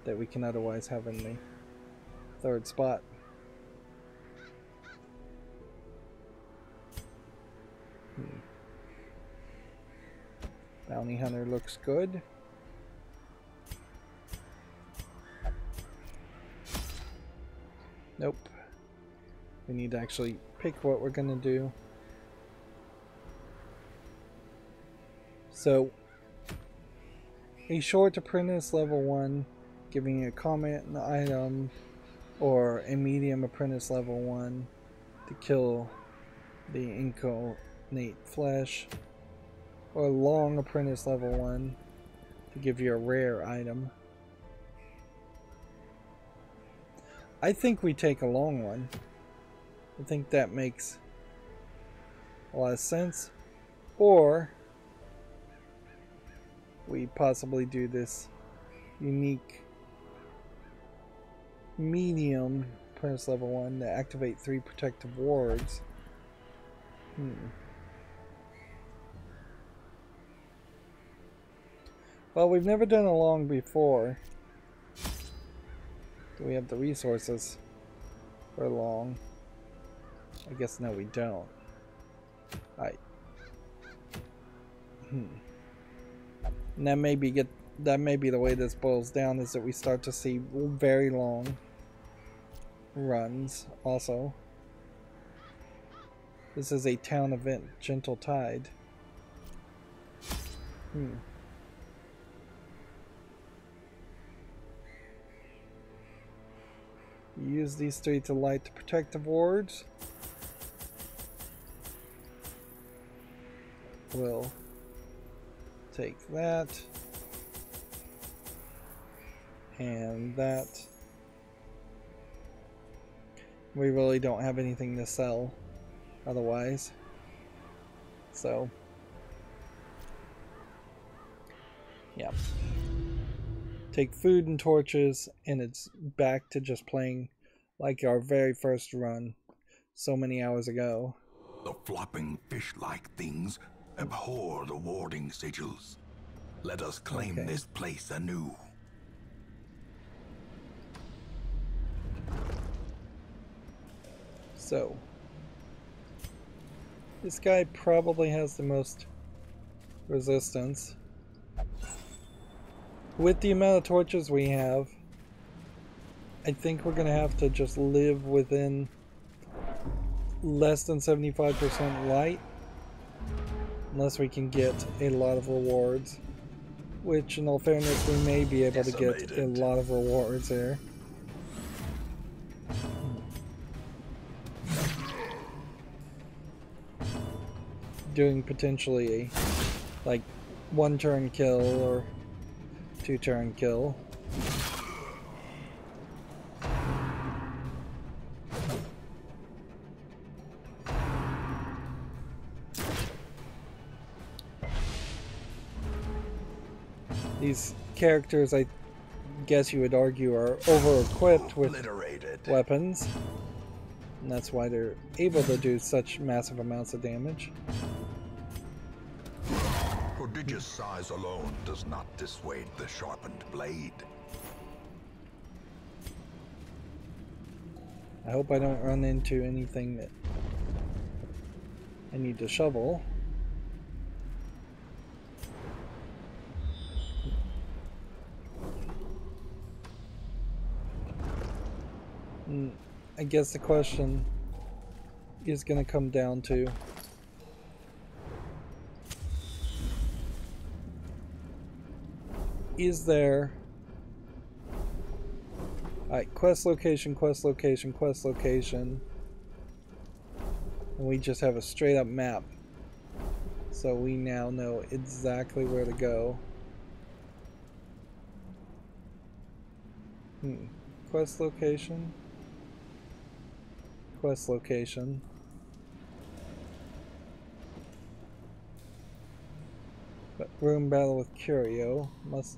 that we can otherwise have in the 3rd spot. Bounty Hunter looks good. Nope. We need to actually pick what we're going to do. So, a short apprentice level 1, giving a comment an item, or a medium apprentice level 1 to kill the incarnate flesh, or a long apprentice level 1 to give you a rare item. I think we take a long one. I think that makes a lot of sense. Or we possibly do this unique medium apprentice level 1 to activate 3 protective wards. Well, we've never done a long before. Do we have the resources for long? I guess no, we don't. Alright. And that may be the way this boils down, is that we start to see very long runs also. This is a town event, Gentle Tide. Use these 3 to light the protective wards. We'll take that. And that. We really don't have anything to sell otherwise. So, yeah. Take food and torches, and it's back to just playing like our very first run so many hours ago. The flopping fish-like things abhor the warding sigils. Let us claim this place anew. So, this guy probably has the most resistance. With the amount of torches we have, I think we're going to have to just live within less than 75% light, unless we can get a lot of rewards, which in all fairness we may be able to get a lot of rewards there. Doing potentially a like 1-turn kill or 2-turn kill. These characters, I guess you would argue, are over-equipped with weapons. And that's why they're able to do such massive amounts of damage. Prodigious size alone does not dissuade the sharpened blade. I hope I don't run into anything that I need to shovel. And I guess the question is going to come down to is there quest location, quest location, quest location, and we just have a straight up map, so we now know exactly where to go. Quest location, quest location. But room battle with Curio must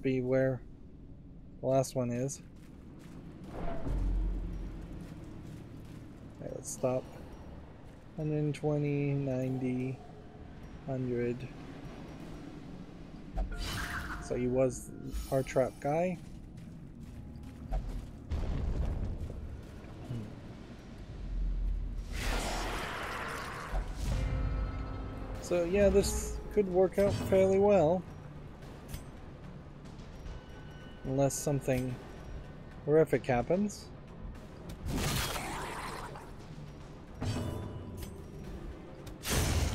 be where the last one is. Okay, let's stop. 120, 90, 100. So he was our trap guy. So yeah, this could work out fairly well. Unless something horrific happens.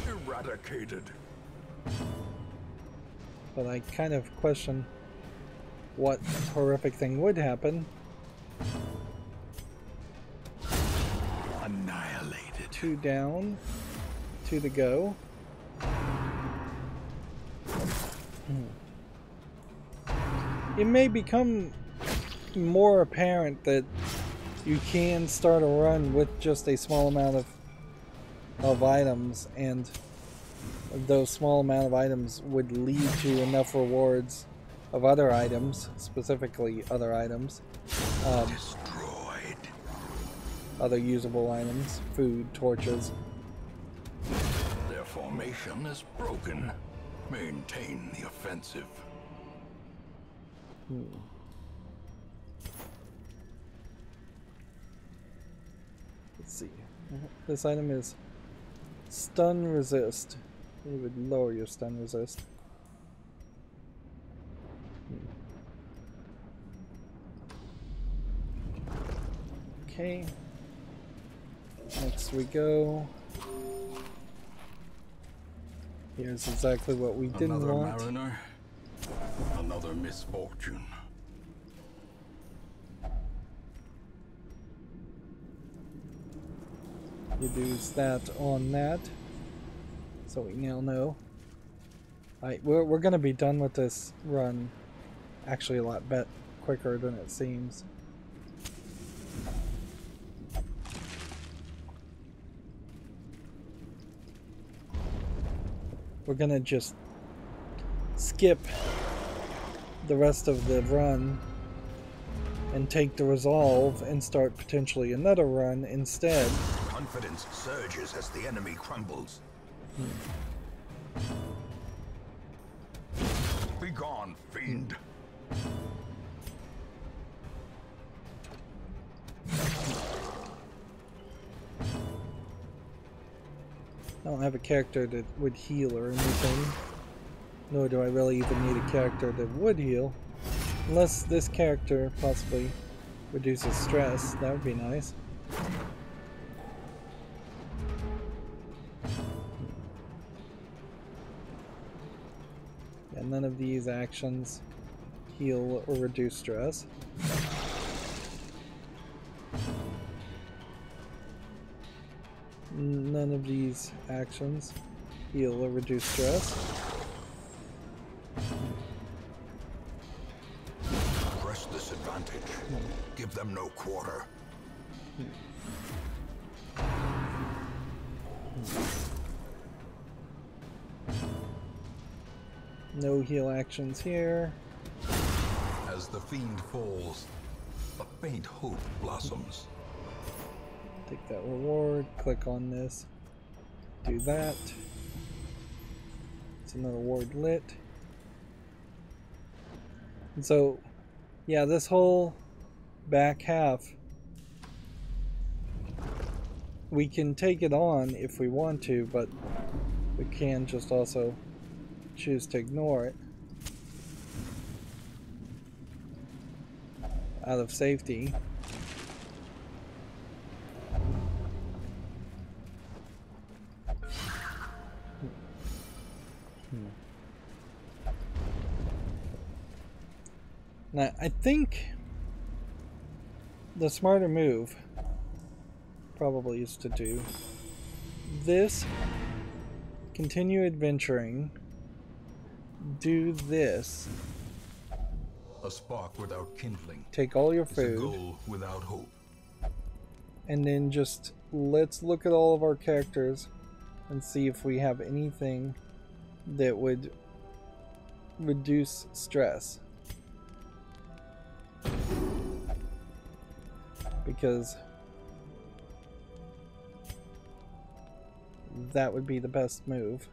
Eradicated. But I kind of question what horrific thing would happen. Annihilated. 2 down, 2 to go. It may become more apparent that you can start a run with just a small amount of items, and those small amount of items would lead to enough rewards of other items, specifically other items, Destroyed. other usable items, food, torches. Their formation is broken. Maintain the offensive. Let's see. This item is stun resist. You would lower your stun resist. Okay. Next we go. Here's exactly what we didn't want. Another mariner. Another misfortune. Reduce that on that, so we now know. Alright, we're gonna be done with this run actually a lot quicker than it seems. We're gonna just skip the rest of the run and take the resolve and start potentially another run instead. Confidence surges as the enemy crumbles. Be gone, fiend. I don't have a character that would heal or anything. Nor do I really even need a character that would heal. Unless this character possibly reduces stress, that would be nice. Yeah, none of these actions heal or reduce stress. None of these actions heal or reduce stress. Press this advantage. Give them no quarter. No heal actions here. As the fiend falls, a faint hope blossoms. Take that reward, click on this, do that. It's another ward lit. And so, yeah, this whole back half, we can take it on if we want to, but we can just also choose to ignore it out of safety. Now, I think the smarter move probably is to do this, continue adventuring, do this, A spark without kindling, take all your a food, goal without hope. and then just let's look at all of our characters and see if we have anything that would reduce stress. Because that would be the best move.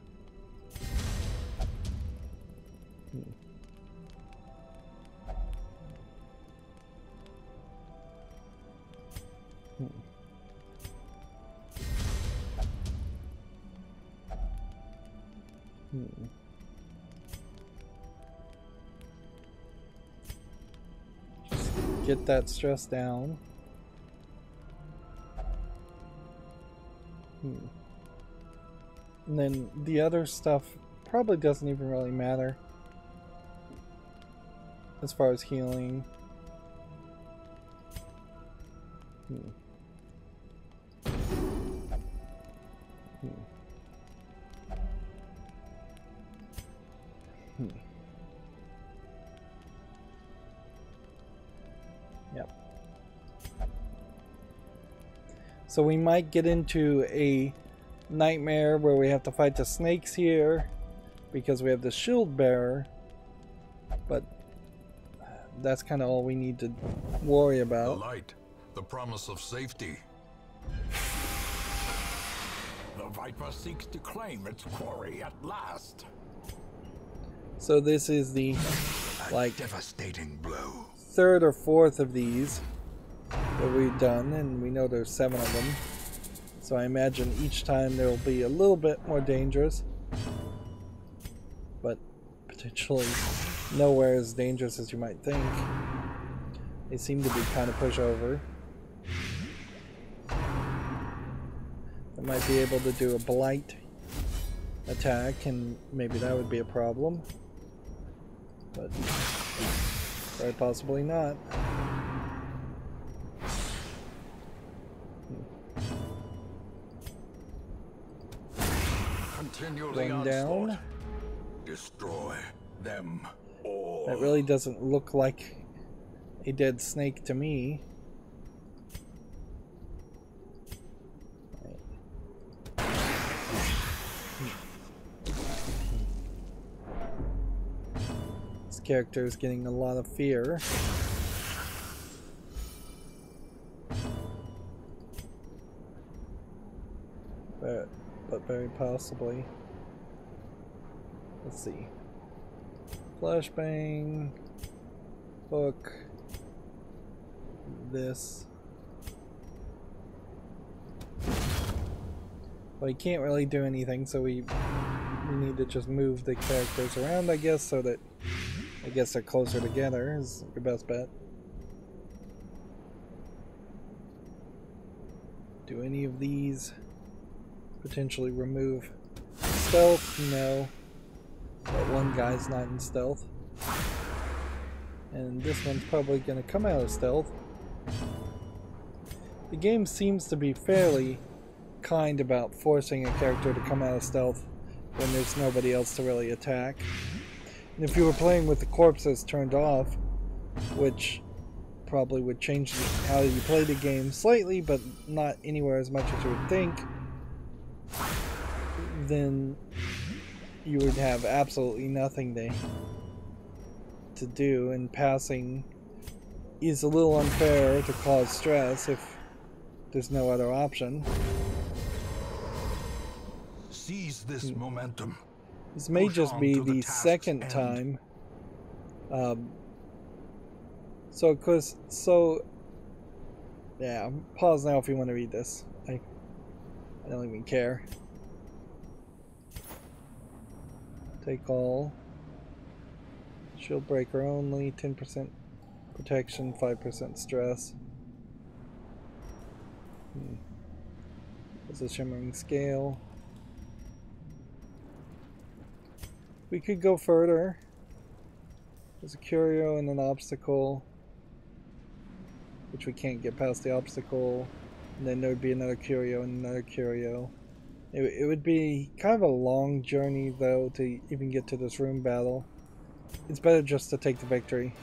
Just get that stress down. And then the other stuff probably doesn't even really matter as far as healing. Yep. So we might get into a nightmare where we have to fight the snakes here because we have the shield bearer, but that's kind of all we need to worry about. The light, the promise of safety. The Viper seeks to claim its quarry at last. So this is the like Devastating blow. third or fourth of these that we've done, and we know there's 7 of them. So I imagine each time there will be a little bit more dangerous, but potentially nowhere as dangerous as you might think. They seem to be kind of pushover. They might be able to do a blight attack, and maybe that would be a problem, but very possibly not. Continue the One onslaught. down. Destroy them all. That really doesn't look like a dead snake to me. This character is getting a lot of fear. But very possibly. Let's see. Flashbang. Hook. This. Well, he can't really do anything, so we need to just move the characters around, I guess, so that I guess they're closer together is your best bet. Do any of these potentially remove stealth? No. But one guy's not in stealth. And this one's probably going to come out of stealth. The game seems to be fairly kind about forcing a character to come out of stealth when there's nobody else to really attack. And if you were playing with the corpses turned off, which probably would change how you play the game slightly, but not anywhere as much as you would think, then you would have absolutely nothing to do, and passing is a little unfair to cause stress if there's no other option. Seize this momentum. This may Push just on be to the task's second end. time. Yeah, pause now if you want to read this. I don't even care. Take all. Shield breaker only, 10% protection, 5% stress. There's a shimmering scale. We could go further. There's a curio and an obstacle, which we can't get past the obstacle. And then there would be another curio and another curio. It would be kind of a long journey, though, to even get to this room battle. It's better just to take the victory.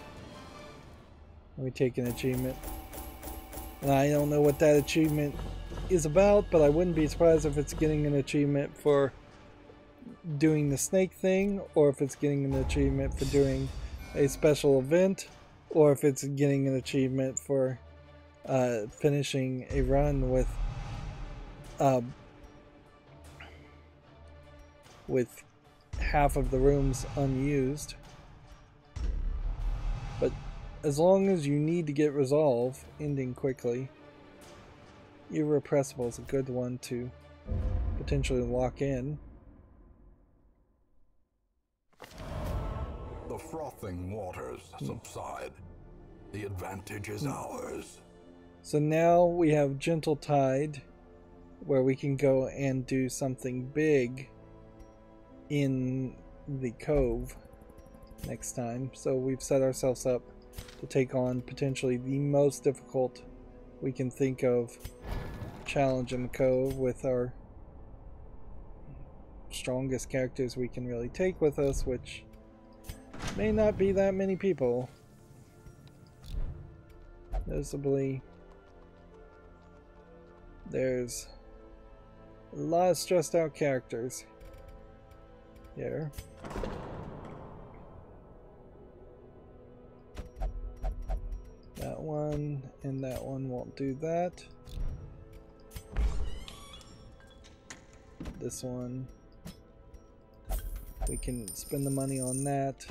And we take an achievement. And I don't know what that achievement is about, but I wouldn't be surprised if it's getting an achievement for doing the snake thing, or if it's getting an achievement for doing a special event, or if it's getting an achievement for finishing a run with half of the rooms unused. But as long as you need to get resolve ending quickly, Irrepressible is a good one to potentially lock in. The frothing waters subside. The advantage is ours. So now we have Gentle Tide, where we can go and do something big in the cove next time. So we've set ourselves up to take on potentially the most difficult we can think of challenge in the cove with our strongest characters we can really take with us, which may not be that many people. Noticeably, there's a lot of stressed out characters here. That one and that one won't do that. This one, we can spend the money on that.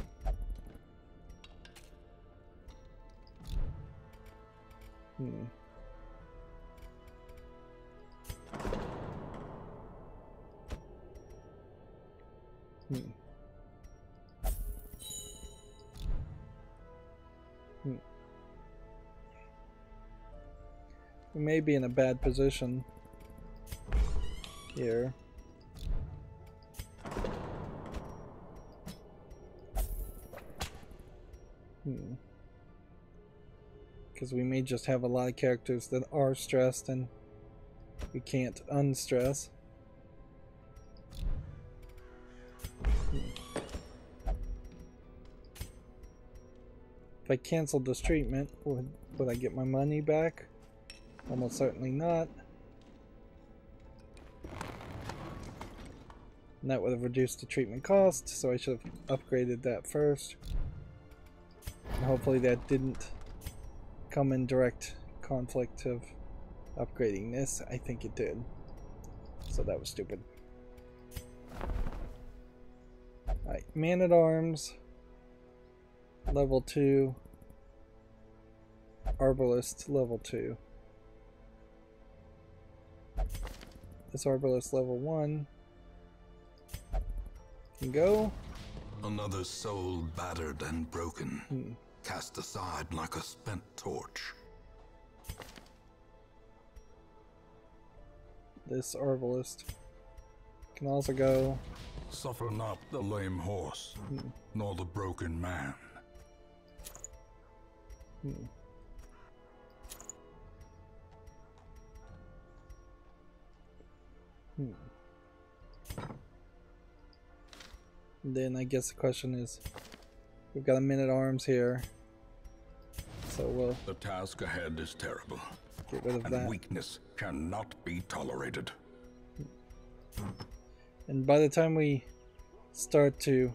We may be in a bad position here. Because we may just have a lot of characters that are stressed and we can't unstress. If I canceled this treatment, would I get my money back? Almost certainly not. And that would have reduced the treatment cost, so I should have upgraded that first. And hopefully that didn't come in direct conflict of upgrading this. I think it did. So that was stupid. Alright, Man-at-Arms, level 2, Arbalist, level 2. This Arbalist, level 1. Can go. Another soul battered and broken, cast aside like a spent torch. This Arbalist can also go. Suffer not the lame horse, nor the broken man. Then I guess the question is, we've got a Man-at-Arms here, so we'll The task ahead is terrible, get rid of and that. weakness cannot be tolerated. And by the time we start to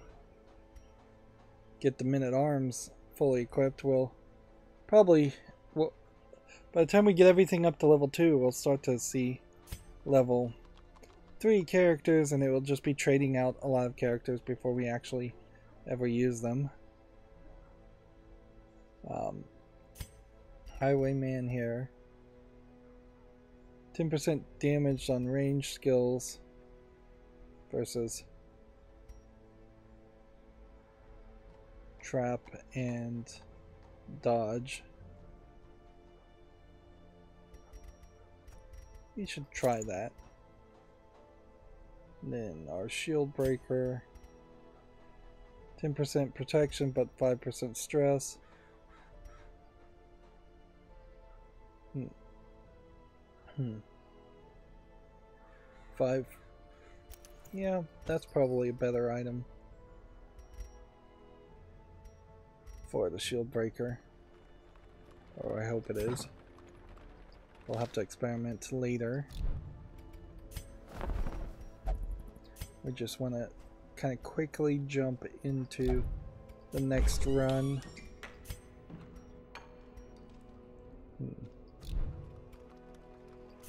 get the men-at-arms fully equipped, we'll probably, by the time we get everything up to level 2, we'll start to see level 3 characters, and it will just be trading out a lot of characters before we actually ever use them. Highwayman here. 10% damage on range skills versus trap and dodge. We should try that. And then our shield breaker. 10% protection but 5% stress. 5. Yeah, that's probably a better item for the shield breaker. Or I hope it is. We'll have to experiment later. We just want to kind of quickly jump into the next run.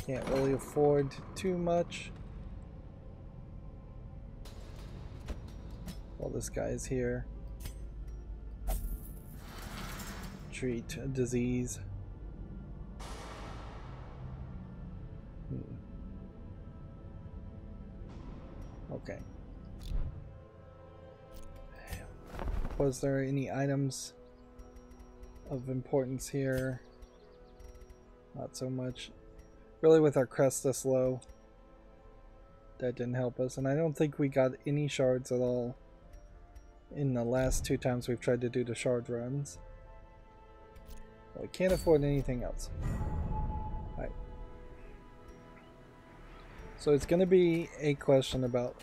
Can't really afford too much. While this guy is here. Treat a disease. Okay. Was there any items of importance here? Not so much. Really, with our crest this low, that didn't help us. And I don't think we got any shards at all in the last 2 times we've tried to do the shard runs. Well, we can't afford anything else. Alright. So it's going to be a question about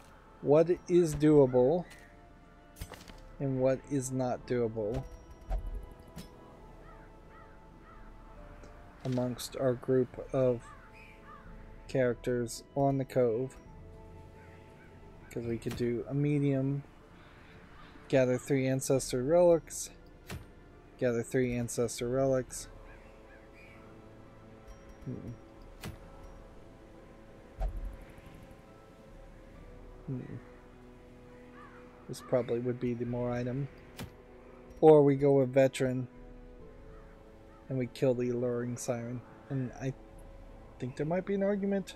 what is doable and what is not doable amongst our group of characters on the cove, because we could do a medium, gather 3 ancestor relics, gather 3 ancestor relics. This probably would be the more item. Or we go with veteran and we kill the alluring siren. And I think there might be an argument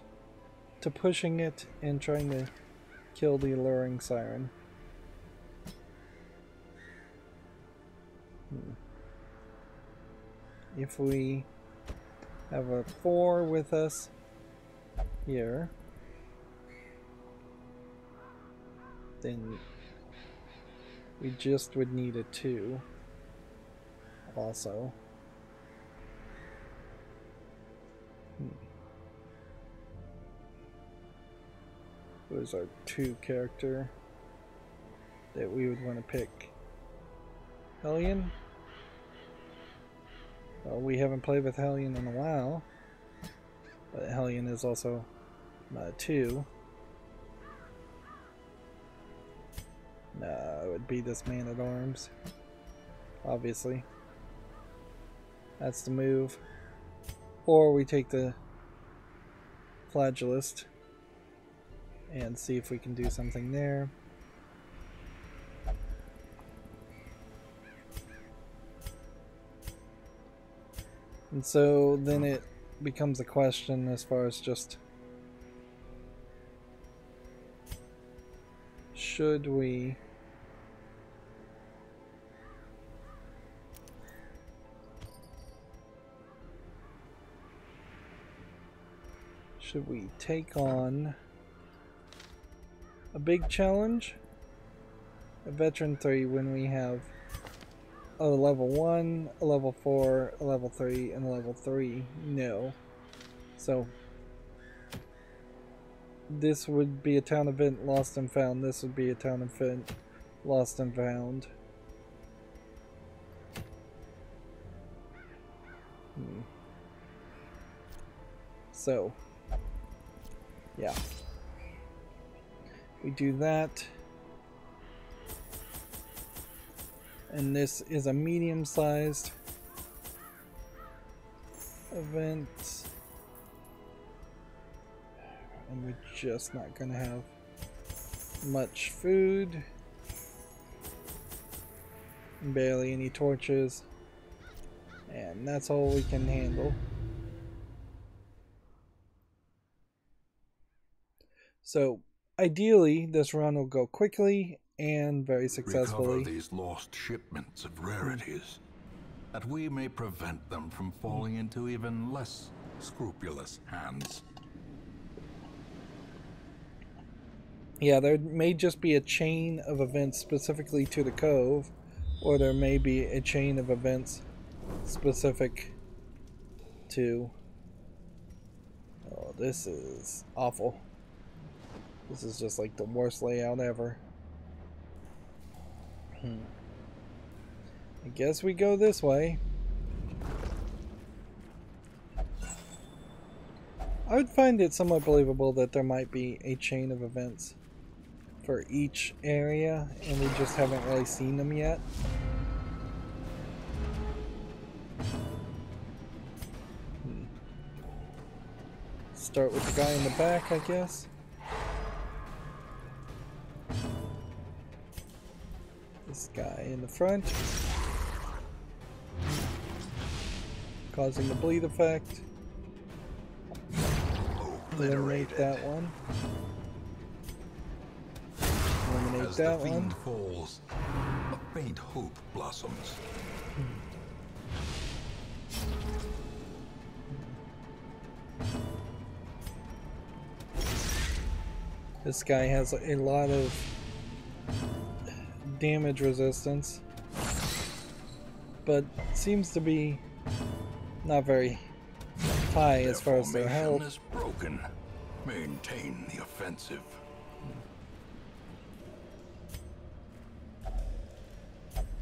to pushing it and trying to kill the alluring siren. If we have a 4 with us here, then we just would need a 2 also. Who's our 2 character that we would want to pick? Hellion? Well, we haven't played with Hellion in a while, but Hellion is also not a 2. No, it would be this man-at-arms, obviously. That's the move. Or we take the flagellist and see if we can do something there. And so then it becomes a question as far as just, should we take on a big challenge, a veteran 3, when we have a level 1, a level 4, a level 3, and a level 3? No. So this would be a town event lost and found. This would be a town event lost and found. So yeah, we do that. And this is a medium-sized event. And we're just not gonna have much food. Barely any torches. And that's all we can handle. So ideally this run will go quickly and very successfully. Recover these lost shipments of rarities, that we may prevent them from falling into even less scrupulous hands. Yeah, there may just be a chain of events specifically to the cove, or there may be a chain of events specific to... Oh, this is awful. This is just like the worst layout ever. I guess we go this way. I would find it somewhat believable that there might be a chain of events for each area, and we just haven't really seen them yet. Start with the guy in the back, I guess. This guy in the front, causing the bleed effect. Eliminate that one. Eliminate that one. Falls, a faint hope blossoms. This guy has a lot of damage resistance, but seems to be not very high as far as their health. Is broken. Maintain the offensive.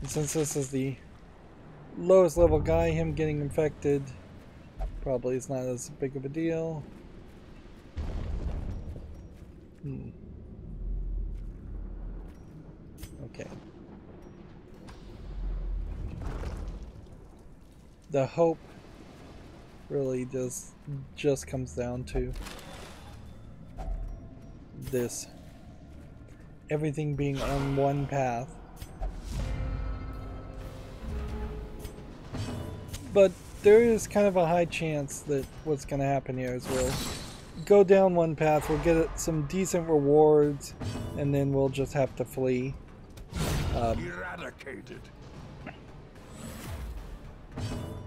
And since this is the lowest level guy, him getting infected probably is not as big of a deal. Okay. The hope really just comes down to this. Everything being on one path. But there is kind of a high chance that what's going to happen here is we'll go down one path, we'll get some decent rewards, and then we'll just have to flee. Eradicated.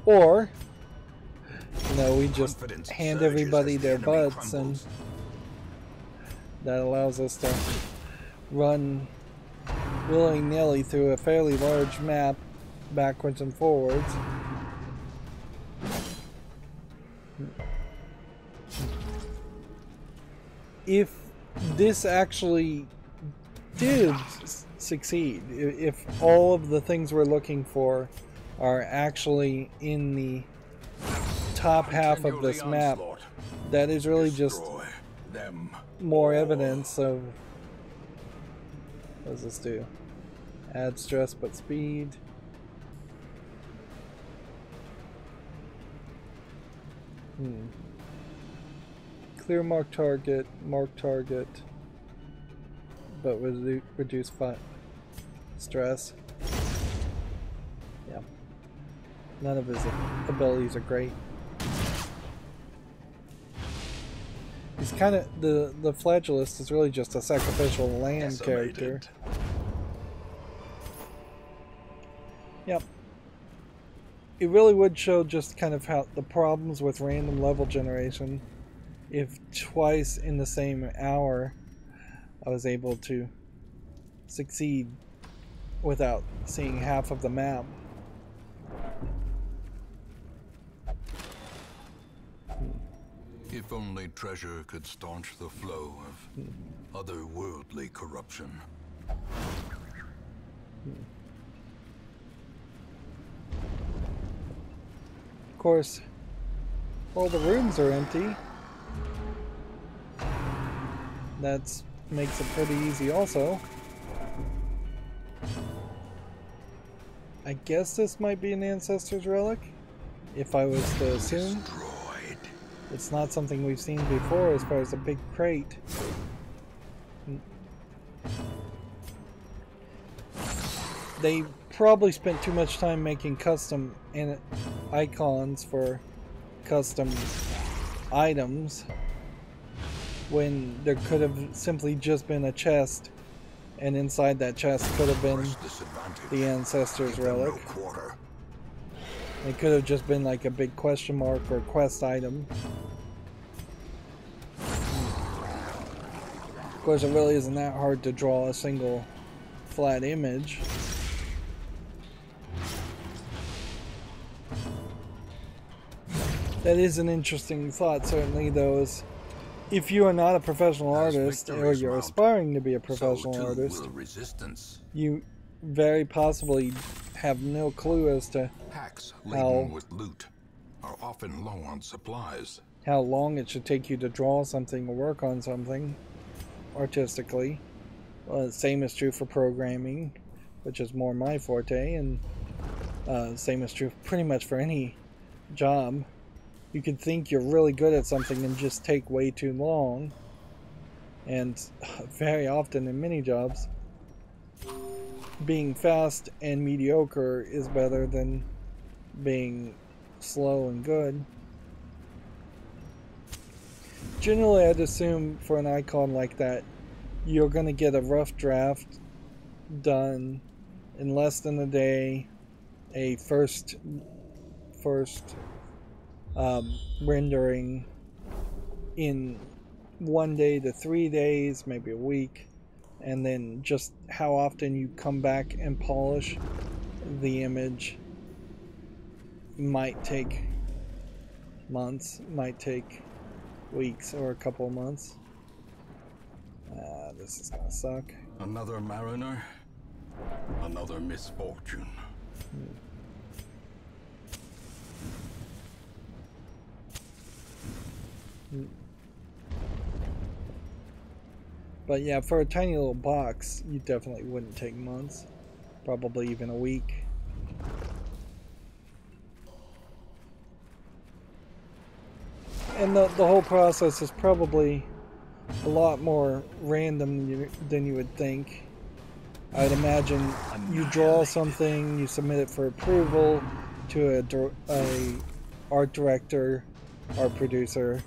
Or, you know, we just hand everybody their butts, and that allows us to run willy-nilly through a fairly large map backwards and forwards. If this actually did succeed, if all of the things we're looking for are actually in the top half of this map, that is really just more evidence of... What does this do? Add stress but speed. Clear mark target, but reduce stress. Yeah. None of his abilities are great. He's kind of... The Flagellist is really just a sacrificial land character. Yep. It really would show just kind of how the problems with random level generation. If twice in the same hour I was able to succeed without seeing half of the map. If only treasure could staunch the flow of otherworldly corruption. Of course, all the rooms are empty. That makes it pretty easy also. I guess this might be an Ancestor's relic, if I was to assume. Destroyed. It's not something we've seen before as far as a big crate. They probably spent too much time making custom icons for custom items when there could have simply just been a chest, and inside that chest could have been the Ancestor's relic. It could have just been like a big question mark or quest item. Of course, it really isn't that hard to draw a single flat image. That is an interesting thought, certainly, though, is if you are not a professional artist, or you're aspiring to be a professional artist, you very possibly have no clue as to Packs laden with loot are often low on supplies. How long it should take you to draw something or work on something artistically. Same is true for programming, which is more my forte, and same is true pretty much for any job. You could think you're really good at something and just take way too long, and very often in many jobs, being fast and mediocre is better than being slow and good. Generally, I'd assume for an icon like that, you're going to get a rough draft done in less than a day, a first rendering in 1 day to 3 days, maybe a week, and then just how often you come back and polish the image might take months, might take weeks, or a couple of months. This is gonna suck. Another mariner, another misfortune. But yeah, for a tiny little box, you definitely wouldn't take months. Probably even a week. And the whole process is probably a lot more random than you would think. I'd imagine you draw something, you submit it for approval to a art director, art producer.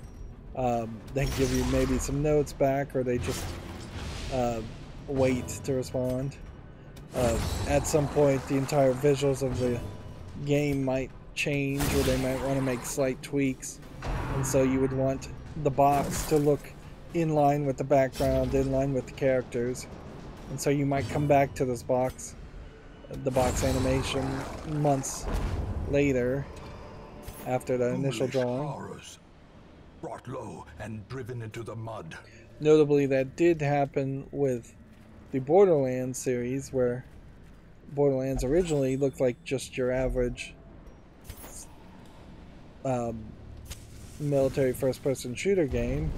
They give you maybe some notes back, or they just wait to respond. At some point, the entire visuals of the game might change, or they might want to make slight tweaks, and so you would want the box to look in line with the background, in line with the characters, and so you might come back to this box, the box animation, months later after the initial drawing. Horrors, brought low and driven into the mud. Notably, that did happen with the Borderlands series, where Borderlands originally looked like just your average military first-person shooter game,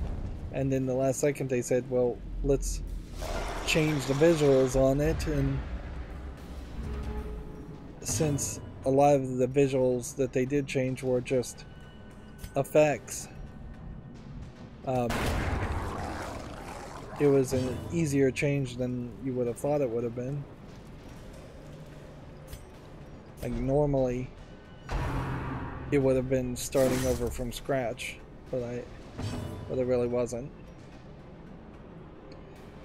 and then the last second they said, well, let's change the visuals on it, and since a lot of the visuals that they did change were just effects, it was an easier change than you would have thought it would have been. Like, normally it would have been starting over from scratch, but it really wasn't.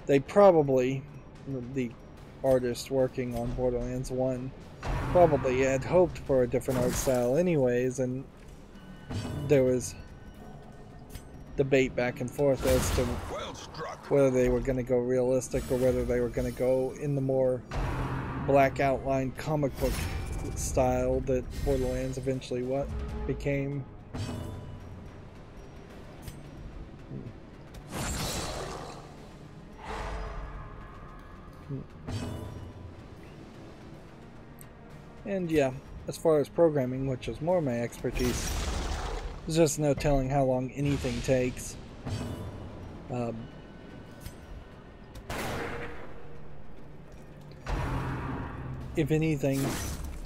They probably, the artist working on Borderlands 1, probably had hoped for a different art style anyways, and there was debate back and forth as to whether they were going to go realistic or whether they were going to go in the more black outline comic book style that Borderlands eventually became. And yeah, as far as programming, which is more my expertise, there's just no telling how long anything takes. If anything,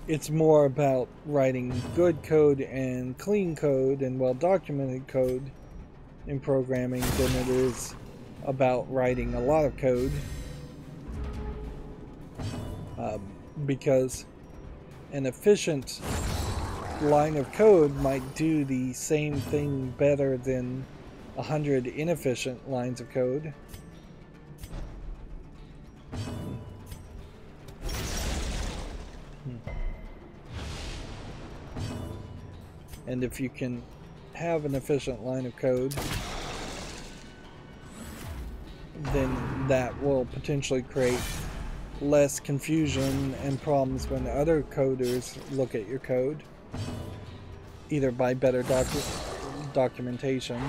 it's more about writing good code and clean code and well-documented code in programming than it is about writing a lot of code. Because an efficient line of code might do the same thing better than 100 inefficient lines of code. And if you can have an efficient line of code, then that will potentially create less confusion and problems when other coders look at your code, either by better documentation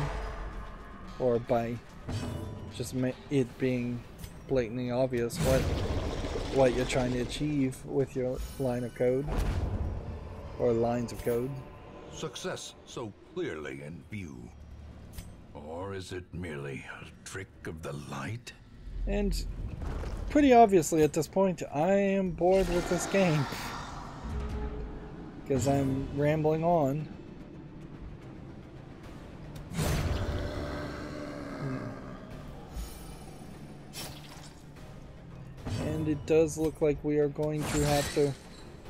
or by just it being blatantly obvious what you're trying to achieve with your line of code or lines of code. Success so clearly in view. Or is it merely a trick of the light? And pretty obviously at this point, I am bored with this game. Because I'm rambling on. And it does look like we are going to have to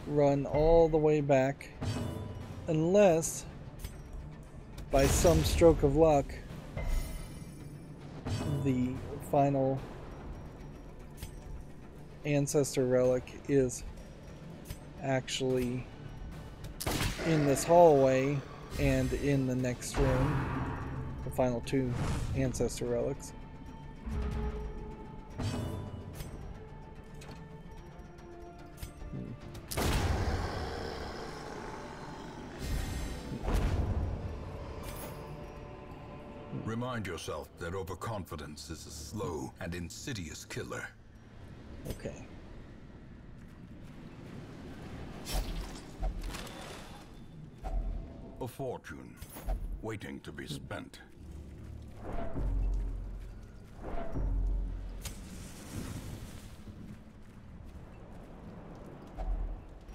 run all the way back. Unless, by some stroke of luck, the final Ancestor relic is actually in this hallway and in the next room. The final two Ancestor relics. Remind yourself that overconfidence is a slow and insidious killer. Okay. A fortune waiting to be spent.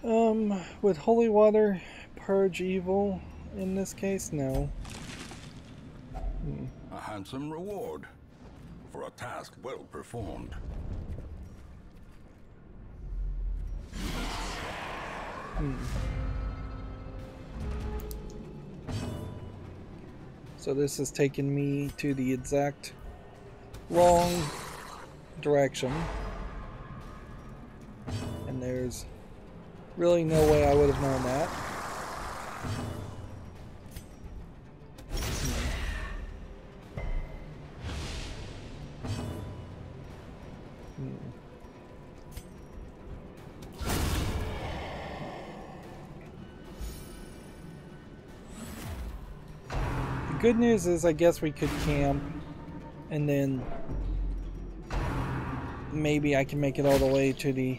Would holy water purge evil in this case? No. A handsome reward for a task well performed. So this has taken me to the exact wrong direction. And there's really no way I would have known that. The good news is I guess we could camp and then maybe I can make it all the way to the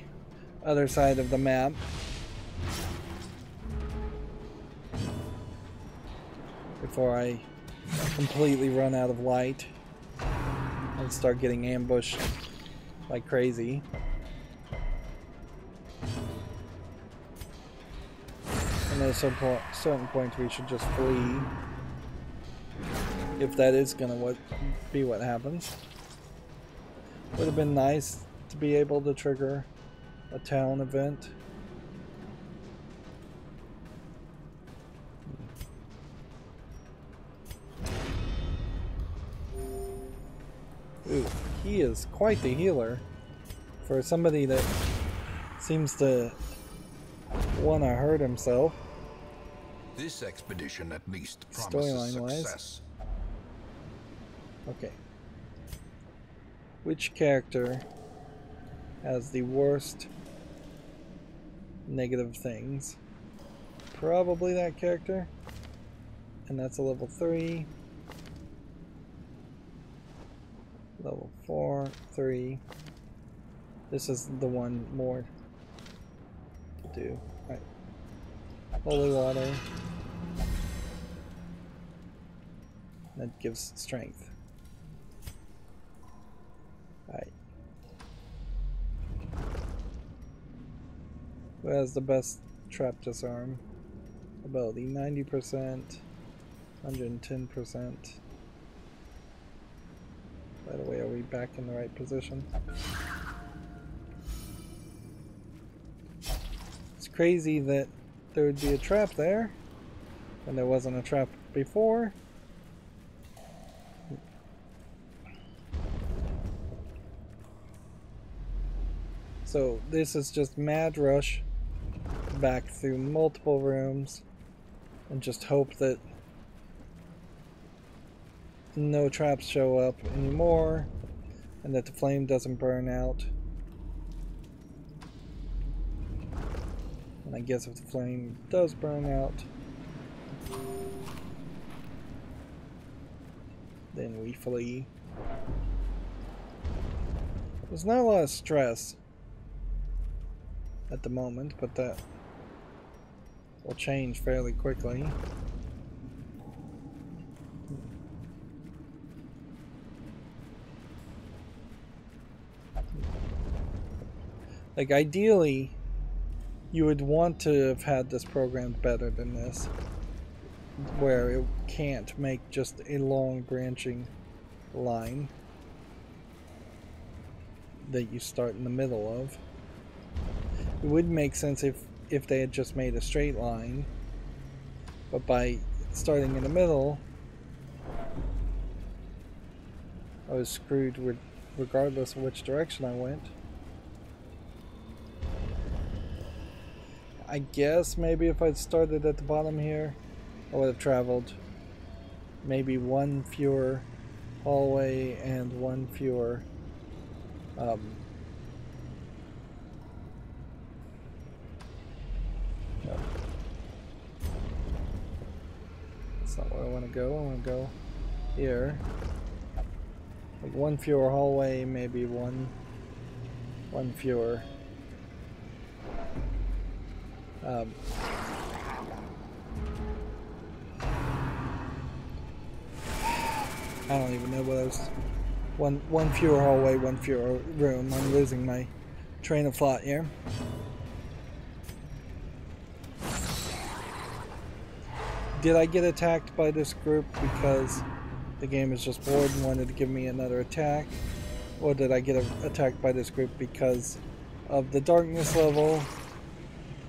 other side of the map. Before I completely run out of light and start getting ambushed like crazy. And at a certain point we should just flee. If that is gonna be what happens. Would have been nice to be able to trigger a town event. Ooh, he is quite the healer for somebody that seems to want to hurt himself. This expedition at least promises success. Okay. Which character has the worst negative things? Probably that character. And that's a level 3. Level 4, 3. This is the one more to do. Alright. Holy water. That gives strength. Alright. Who has the best trap disarm ability. 90%, 110%. By the way, are we back in the right position? It's crazy that there would be a trap there when there wasn't a trap before. So this is just mad rush back through multiple rooms and just hope that no traps show up anymore and that the flame doesn't burn out. And I guess if the flame does burn out, then we flee. There's not a lot of stress at the moment, but that will change fairly quickly. Like, ideally, you would want to have had this programmed better than this, where it can't make just a long branching line that you start in the middle of. It would make sense if they had just made a straight line, but by starting in the middle, I was screwed with regardless of which direction I went. I guess maybe if I'd started at the bottom here, I would have traveled maybe one fewer hallway and one fewer no. That's not where I want to go. I want to go here. Like one fewer hallway, maybe one fewer I don't even know what I was. One fewer hallway, one fewer room. I'm losing my train of thought here. Did I get attacked by this group because the game is just bored and wanted to give me another attack? Or did I get attacked by this group because of the darkness level?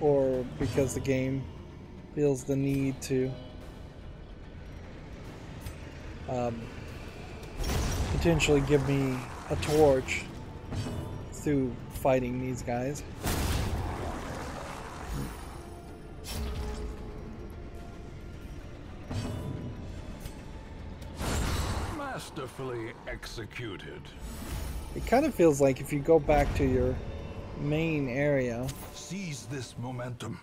Or because the game feels the need to potentially give me a torch through fighting these guys? Masterfully executed. It kind of feels like if you go back to your main area, seize this momentum.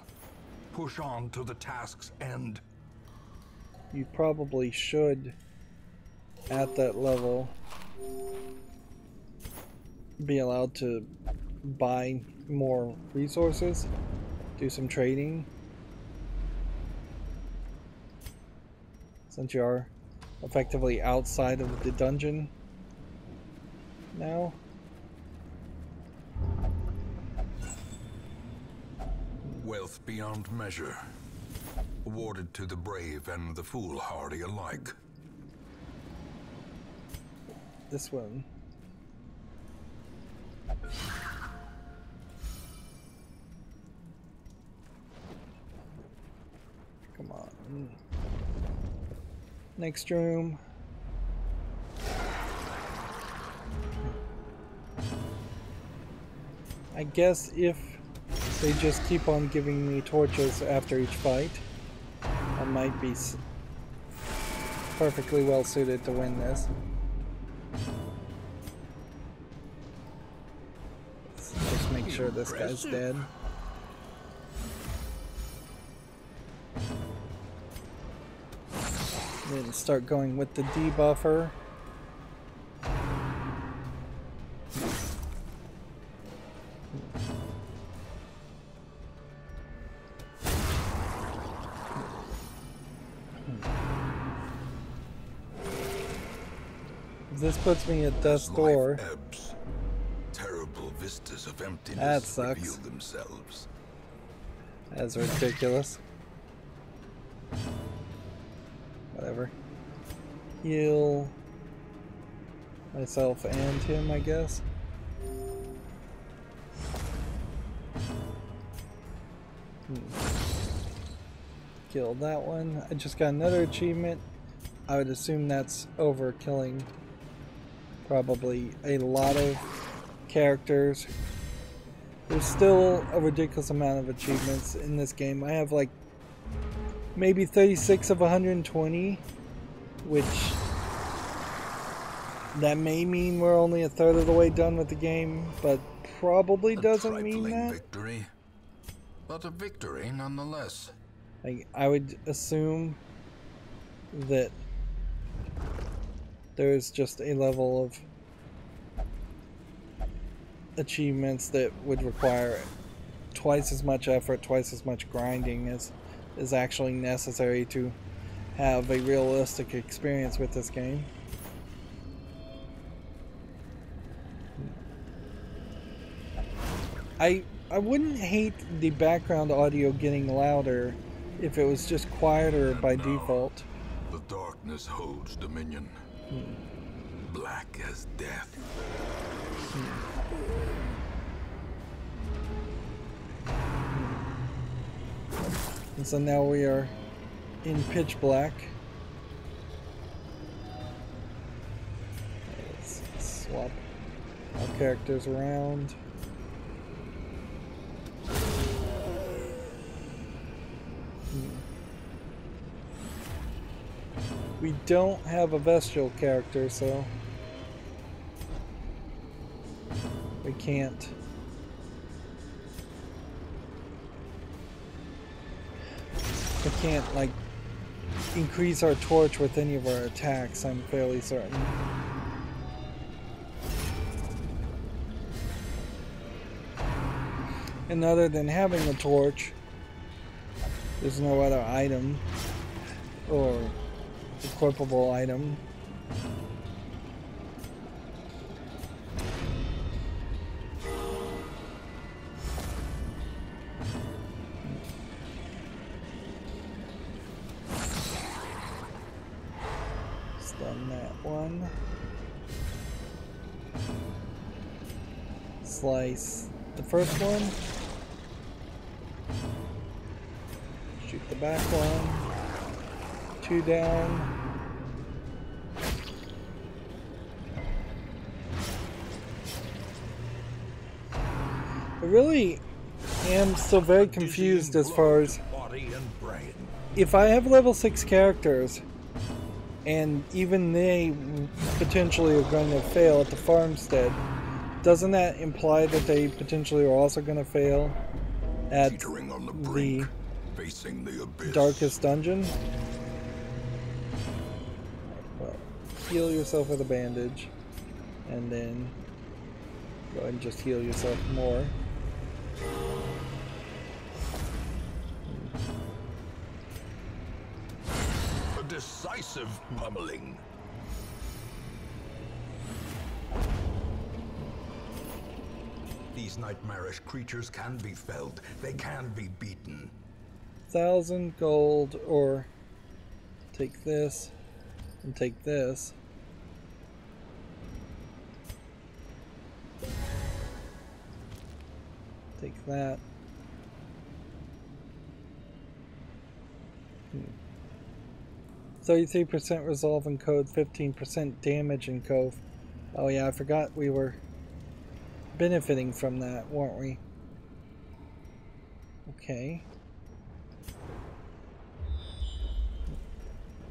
Push on to the task's end. You probably should, at that level, be allowed to buy more resources, do some trading, since you are effectively outside of the dungeon now. Wealth beyond measure, awarded to the brave and the foolhardy alike. This one. Come on. Next room. I guess if they just keep on giving me torches after each fight, I might be perfectly well suited to win this. Let's just make sure this guy's dead. Then start going with the debuffer. This puts me at death's door. Ebbs, terrible vistas of emptiness That sucks. reveal themselves. That's ridiculous. Whatever. Heal myself and him, I guess. Kill that one. I just got another achievement. I would assume that's over killing probably a lot of characters. There's still a ridiculous amount of achievements in this game. I have like maybe 36 of 120, which that may mean we're only a third of the way done with the game, but probably doesn't mean that. Victory, but a victory nonetheless. I would assume that there's just a level of achievements that would require twice as much effort, twice as much grinding as is actually necessary to have a realistic experience with this game. I wouldn't hate the background audio getting louder if it was just quieter by default. The darkness holds dominion. Black as death. And so now we are in pitch black. Let's swap our characters around. We don't have a bestial character, so we can't like increase our torch with any of our attacks, I'm fairly certain. And other than having a torch, there's no other item or equipable item. Stun that one. Slice the first one. Shoot the back one. 2 down. I really am still very confused as far as if I have level 6 characters and even they potentially are going to fail at the farmstead, doesn't that imply that they potentially are also going to fail at the darkest dungeon? Well, heal yourself with a bandage and then go ahead and just heal yourself more. A decisive pummeling. These nightmarish creatures can be felled. They can be beaten. 1,000 gold, or take this and take this. Take that. 33% resolve in code, 15% damage in cove. Oh yeah, I forgot we were benefiting from that, weren't we? Okay.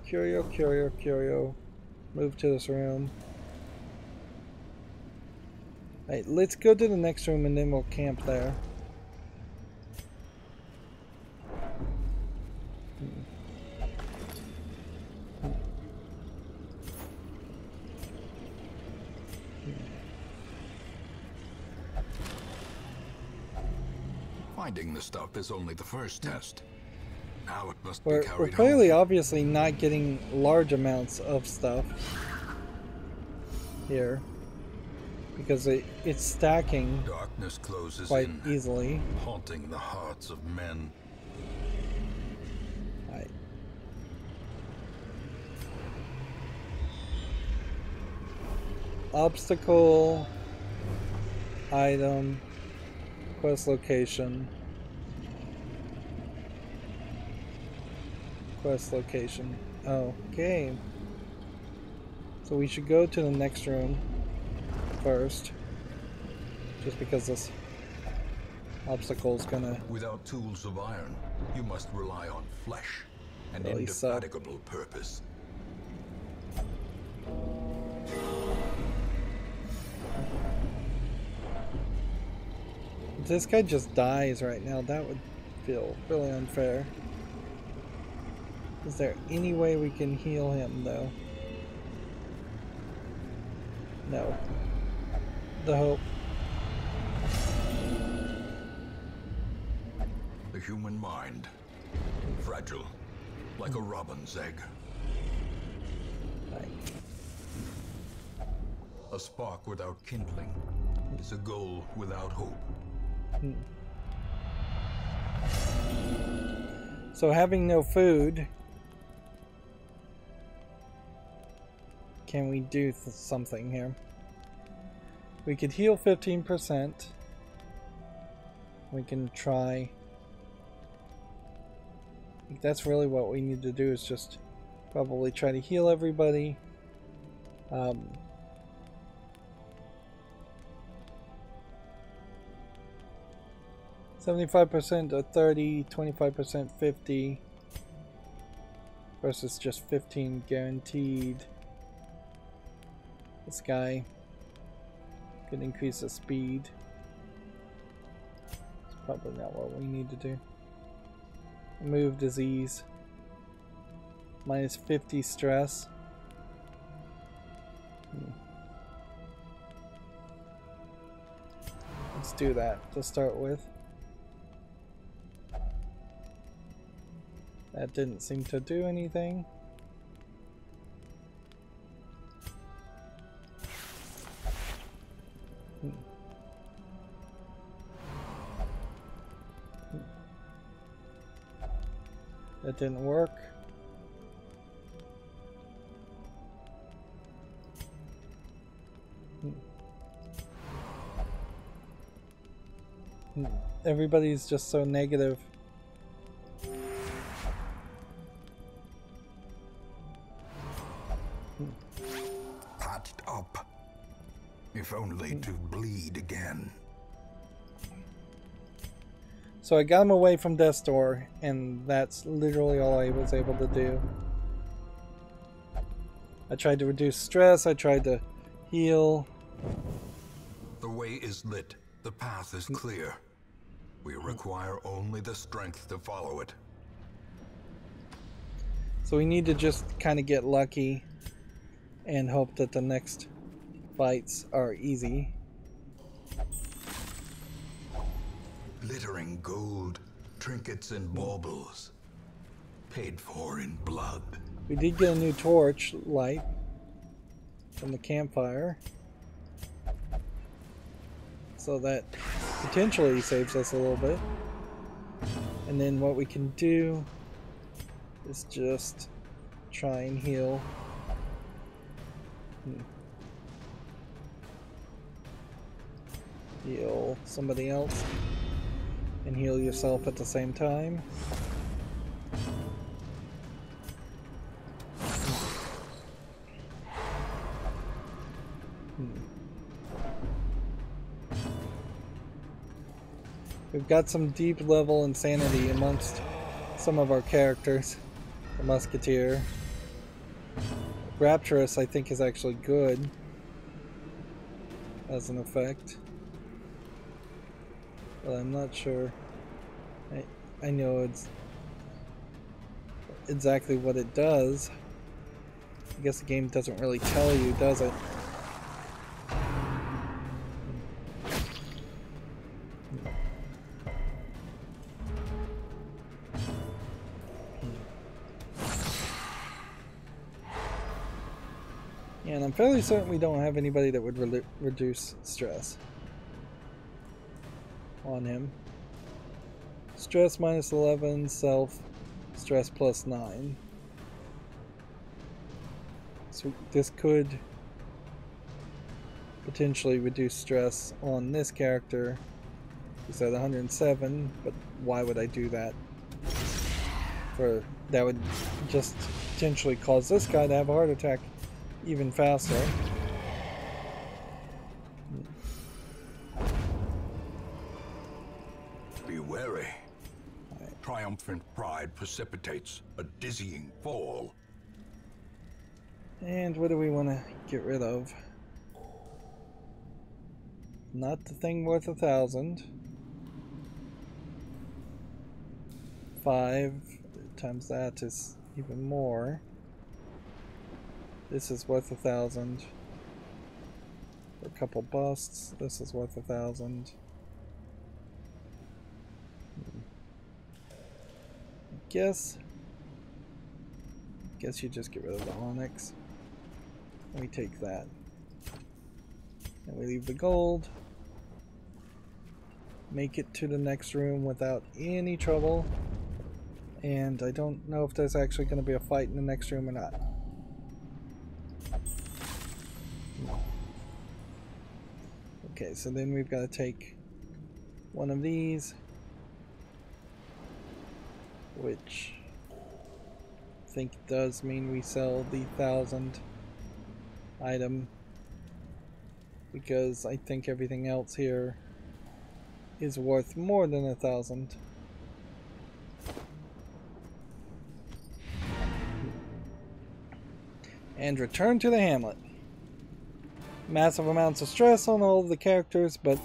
Curio, curio, curio. Move to this room. Alright, let's go to the next room and then we'll camp there. Finding the stuff is only the first test. Now it must be carried home. We're clearly, obviously, not getting large amounts of stuff here because it's stacking Darkness closes quite in, easily. haunting the hearts of men. obstacle, item, quest location, quest location. Okay. So we should go to the next room first, just because this obstacle's gonna... Without tools of iron, you must rely on flesh and really indefatigable purpose. If this guy just dies right now, that would feel really unfair. Is there any way we can heal him, though? No. The hope. The human mind, fragile, like a robin's egg. Right. A spark without kindling is a goal without hope. So having no food, can we do something here? We could heal 15%. We can try. I think that's really what we need to do, is just probably try to heal everybody. 75% to 30, 25% 50 versus just 15 guaranteed. This guy could increase the speed. It's probably not what we need to do. Remove disease. Minus 50 stress. Let's do that to start with. That didn't seem to do anything. That didn't work. Everybody's just so negative. Patched up, if only to bleed again. So I got him away from death's door, and that's literally all I was able to do. I tried to reduce stress, I tried to heal. The way is lit, the path is clear. We require only the strength to follow it. So we need to just kind of get lucky and hope that the next fights are easy. Glittering gold, trinkets and baubles, paid for in blood. We did get a new torch light from the campfire, so that potentially saves us a little bit. And then what we can do is just try and heal. Heal somebody else and heal yourself at the same time. We've got some deep level insanity amongst some of our characters. The Musketeer. Rapturous, I think, is actually good as an effect. But I'm not sure. I know it's exactly what it does. I guess the game doesn't really tell you, does it? And I'm fairly certain we don't have anybody that would reduce stress on him. Stress minus 11, self, stress plus 9. So this could potentially reduce stress on this character. He's at 107, but why would I do that? That would just potentially cause this guy to have a heart attack even faster. Be wary. Triumphant pride precipitates a dizzying fall. And what do we want to get rid of? Not the thing worth 1,000. 5 times that is even more. This is worth 1,000. For a couple busts, this is worth 1,000. Guess you just get rid of the onyx. We take that. And we leave the gold. Make it to the next room without any trouble. And I don't know if there's actually going to be a fight in the next room or not. Okay, so then we've got to take one of these, which I think does mean we sell the 1,000 item, because I think everything else here is worth more than 1,000. And return to the hamlet. Massive amounts of stress on all of the characters, but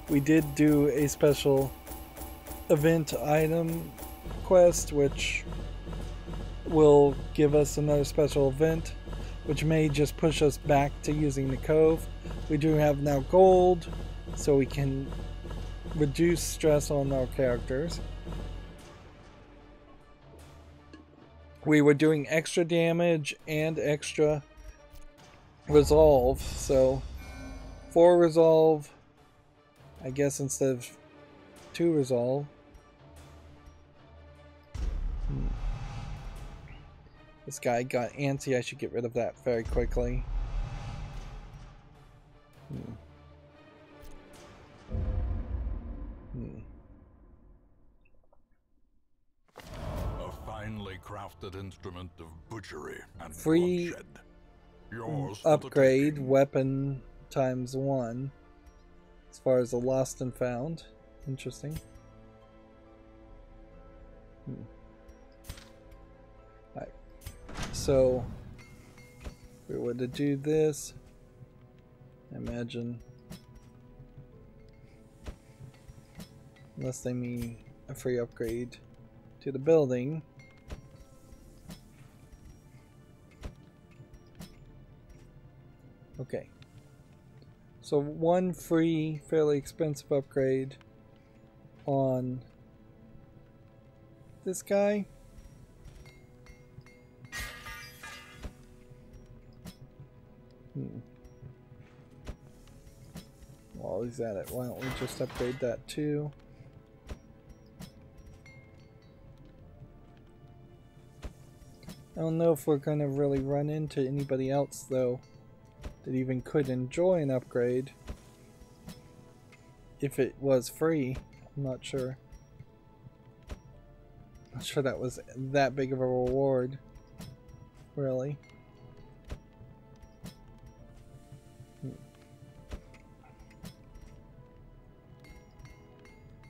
we did do a special event item quest, which will give us another special event, which may just push us back to using the cove. We do have now gold, so we can reduce stress on our characters. We were doing extra damage and extra resolve, so 4 resolve, I guess, instead of 2 resolve. This guy got antsy. I should get rid of that very quickly. A finely crafted instrument of butchery and free bloodshed. Yours upgrade weapon ×1 as far as the lost and found. Interesting. Alright, so if we were to do this, imagine, unless they mean a free upgrade to the building. Okay, so 1 free, fairly expensive upgrade on this guy. While he's at it, why don't we just upgrade that too? I don't know if we're going to really run into anybody else, though, that even could enjoy an upgrade if it was free. I'm not sure. Not sure that was that big of a reward, really.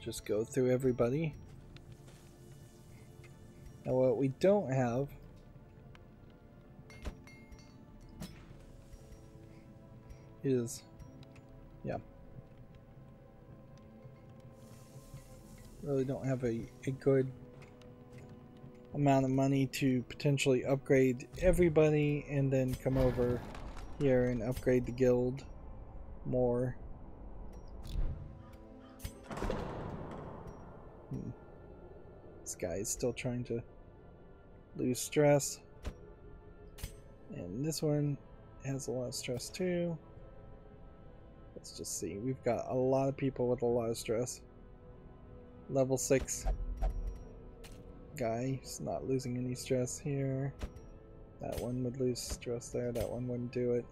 Just go through everybody. Now what we don't have is, really don't have a good amount of money to potentially upgrade everybody and then come over here and upgrade the guild more. This guy is still trying to lose stress, and this one has a lot of stress too. Let's just see, we've got a lot of people with a lot of stress. Level 6 guy is not losing any stress here. That one would lose stress there, that one wouldn't do it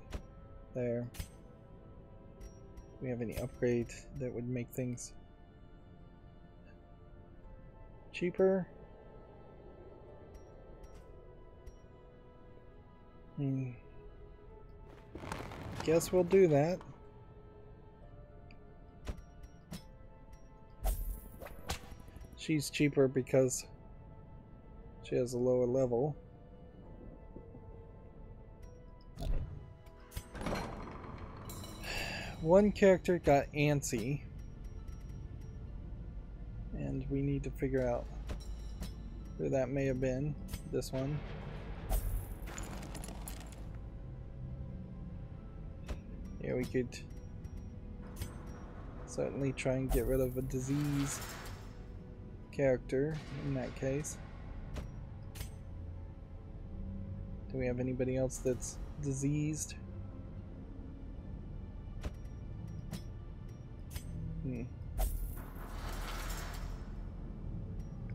there. we have any upgrade that would make things cheaper? Guess we'll do that. She's cheaper because she has a lower level. One character got antsy, and we need to figure out who that may have been. This one. Yeah, we could certainly try and get rid of a disease character in that case. Do we have anybody else that's diseased?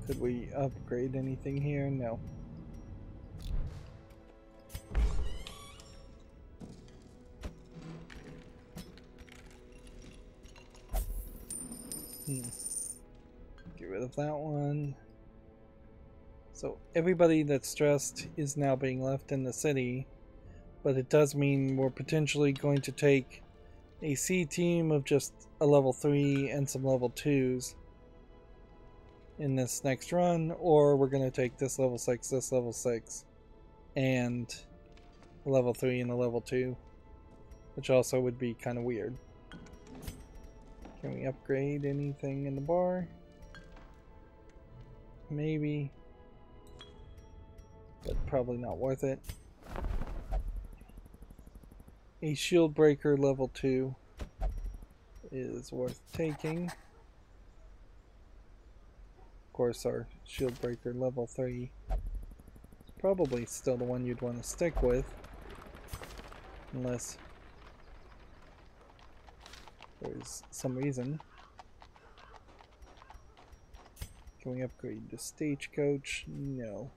Could we upgrade anything here? No. Get rid of that one. So everybody that's stressed is now being left in the city, but it does mean we're potentially going to take a C team of just a level 3 and some level 2s in this next run, or we're going to take this level 6, and a level 3 and a level 2, which also would be kind of weird. Can we upgrade anything in the bar? Maybe, but probably not worth it. A shield breaker level 2 is worth taking. Of course, our shield breaker level 3 is probably still the one you'd want to stick with, unless there's some reason. Can we upgrade the stagecoach? No.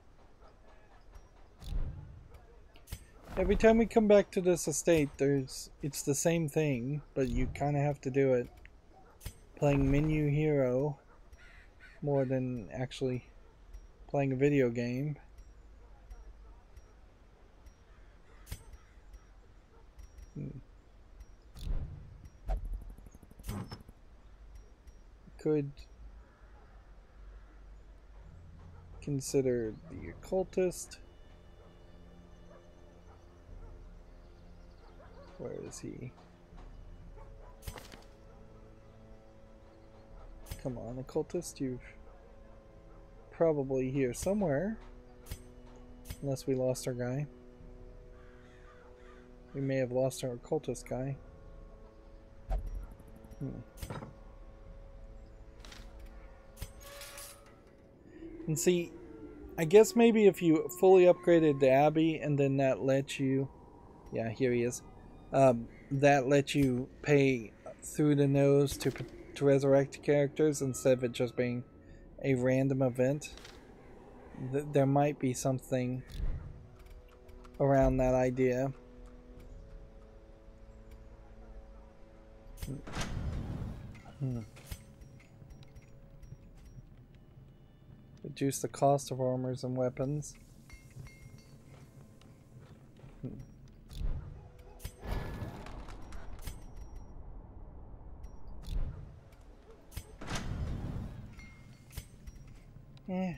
Every time we come back to this estate, it's the same thing, but you kind of have to do it playing menu hero more than actually playing a video game. Could consider the occultist. Where is he? Come on, occultist, you're probably here somewhere. Unless we lost our guy. We may have lost our occultist guy. And see, I guess maybe if you fully upgraded the Abbey and then that lets you... Yeah, here he is. That lets you pay through the nose to resurrect characters instead of it just being a random event. There might be something around that idea. Reduce the cost of armors and weapons. Yeah.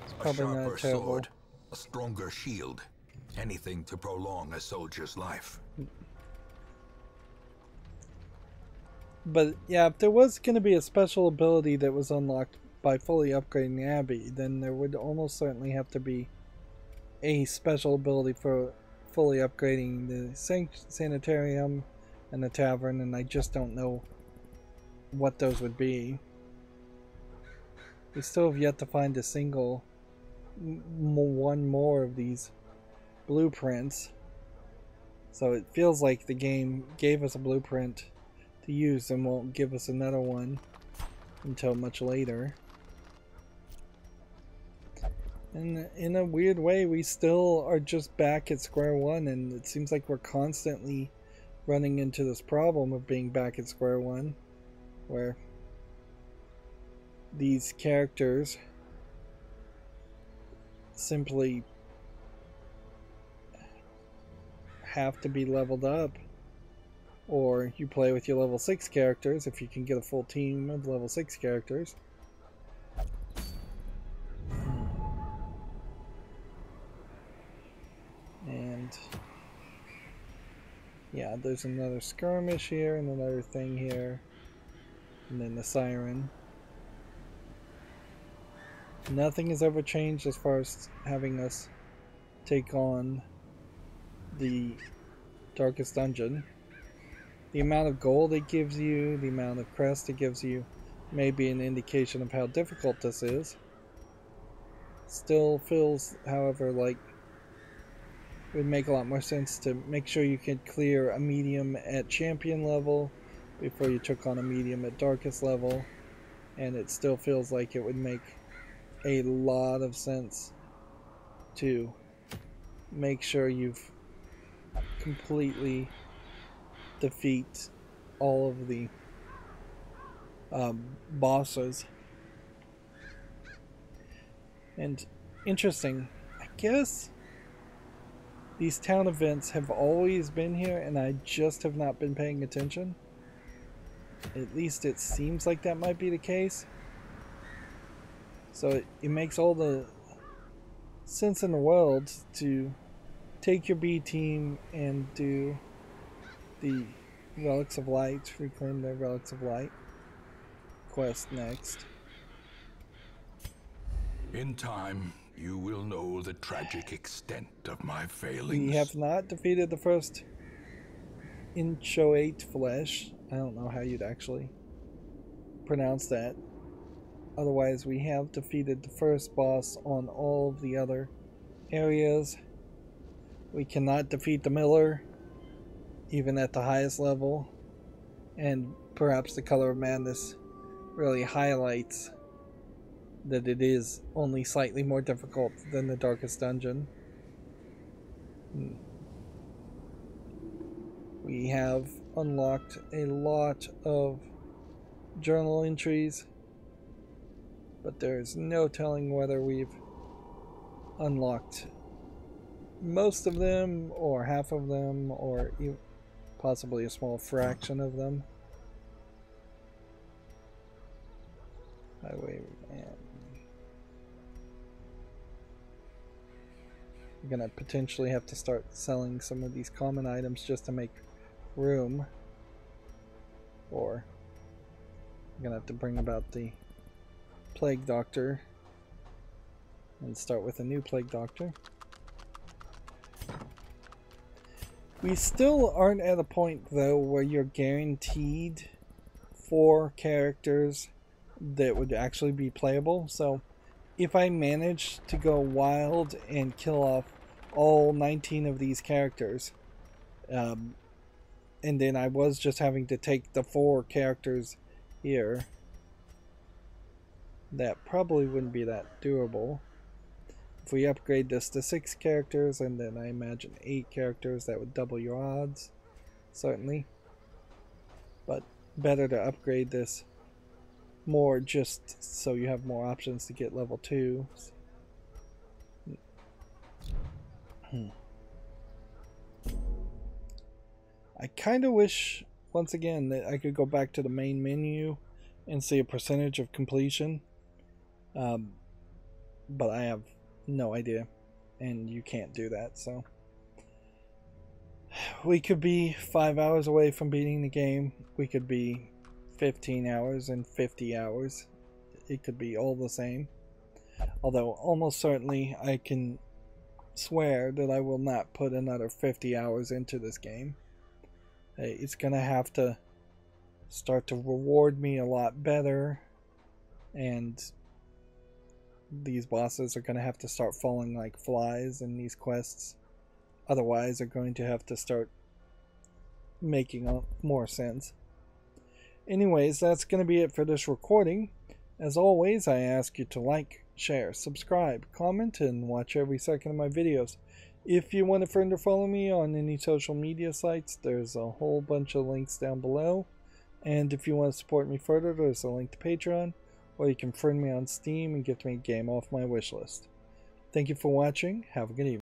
It's probably not terrible. Sword, a stronger shield. Anything to prolong a soldier's life. But yeah, if there was going to be a special ability that was unlocked by fully upgrading the Abbey, then there would almost certainly have to be a special ability for fully upgrading the sanitarium and the tavern, and I just don't know what those would be. We still have yet to find a single one more of these blueprints, so it feels like the game gave us a blueprint to use and won't give us another one until much later. And in a weird way, we still are just back at square one, and it seems like we're constantly running into this problem of being back at square one, where these characters simply have to be leveled up, or you play with your level 6 characters if you can get a full team of level 6 characters. And yeah, there's another skirmish here and another thing here, and then the siren. Nothing has ever changed as far as having us take on the darkest dungeon. The amount of gold it gives you, the amount of crest it gives you, may be an indication of how difficult this is. Still feels, however, like it would make a lot more sense to make sure you can clear a medium at champion level before you took on a medium at darkest level, and it still feels like it would make a lot of sense to make sure you've completely defeat all of the bosses. And interesting, I guess these town events have always been here and I just have not been paying attention. At least it seems like that might be the case. So it makes all the sense in the world to take your B team and do the Relics of Light, reclaim the Relics of Light quest next. In time, you will know the tragic extent of my failings. We have not defeated the first inchoate flesh. I don't know how you'd actually pronounce that. Otherwise, we have defeated the first boss on all of the other areas. We cannot defeat the Miller, even at the highest level. And perhaps the Color of Madness really highlights that it is only slightly more difficult than the Darkest Dungeon. We have unlocked a lot of journal entries, but there's no telling whether we've unlocked most of them, or half of them, or possibly a small fraction of them. Highway man. I'm gonna potentially have to start selling some of these common items just to make room, or I'm gonna have to bring about the Plague Doctor and start with a new Plague Doctor. We still aren't at a point though where you're guaranteed 4 characters that would actually be playable. So if I manage to go wild and kill off all 19 of these characters, and then I was just having to take the 4 characters here, that probably wouldn't be that doable. If we upgrade this to 6 characters, and then I imagine 8 characters, that would double your odds, certainly. But better to upgrade this more just so you have more options to get level 2. I kind of wish, once again, that I could go back to the main menu and see a percentage of completion. But I have no idea, and you can't do that, so we could be 5 hours away from beating the game. We could be 15 hours and 50 hours. It could be all the same. Although almost certainly I can swear that I will not put another 50 hours into this game. It's gonna have to start to reward me a lot better, and these bosses are gonna have to start falling like flies in these quests. Otherwise, they're going to have to start making more sense. Anyways, that's going to be it for this recording. As always, I ask you to like, share, subscribe, comment, and watch every second of my videos. If you want to further follow me on any social media sites, there's a whole bunch of links down below. And if you want to support me further, there's a link to Patreon, or you can friend me on Steam and get me a game off my wishlist. Thank you for watching. Have a good evening.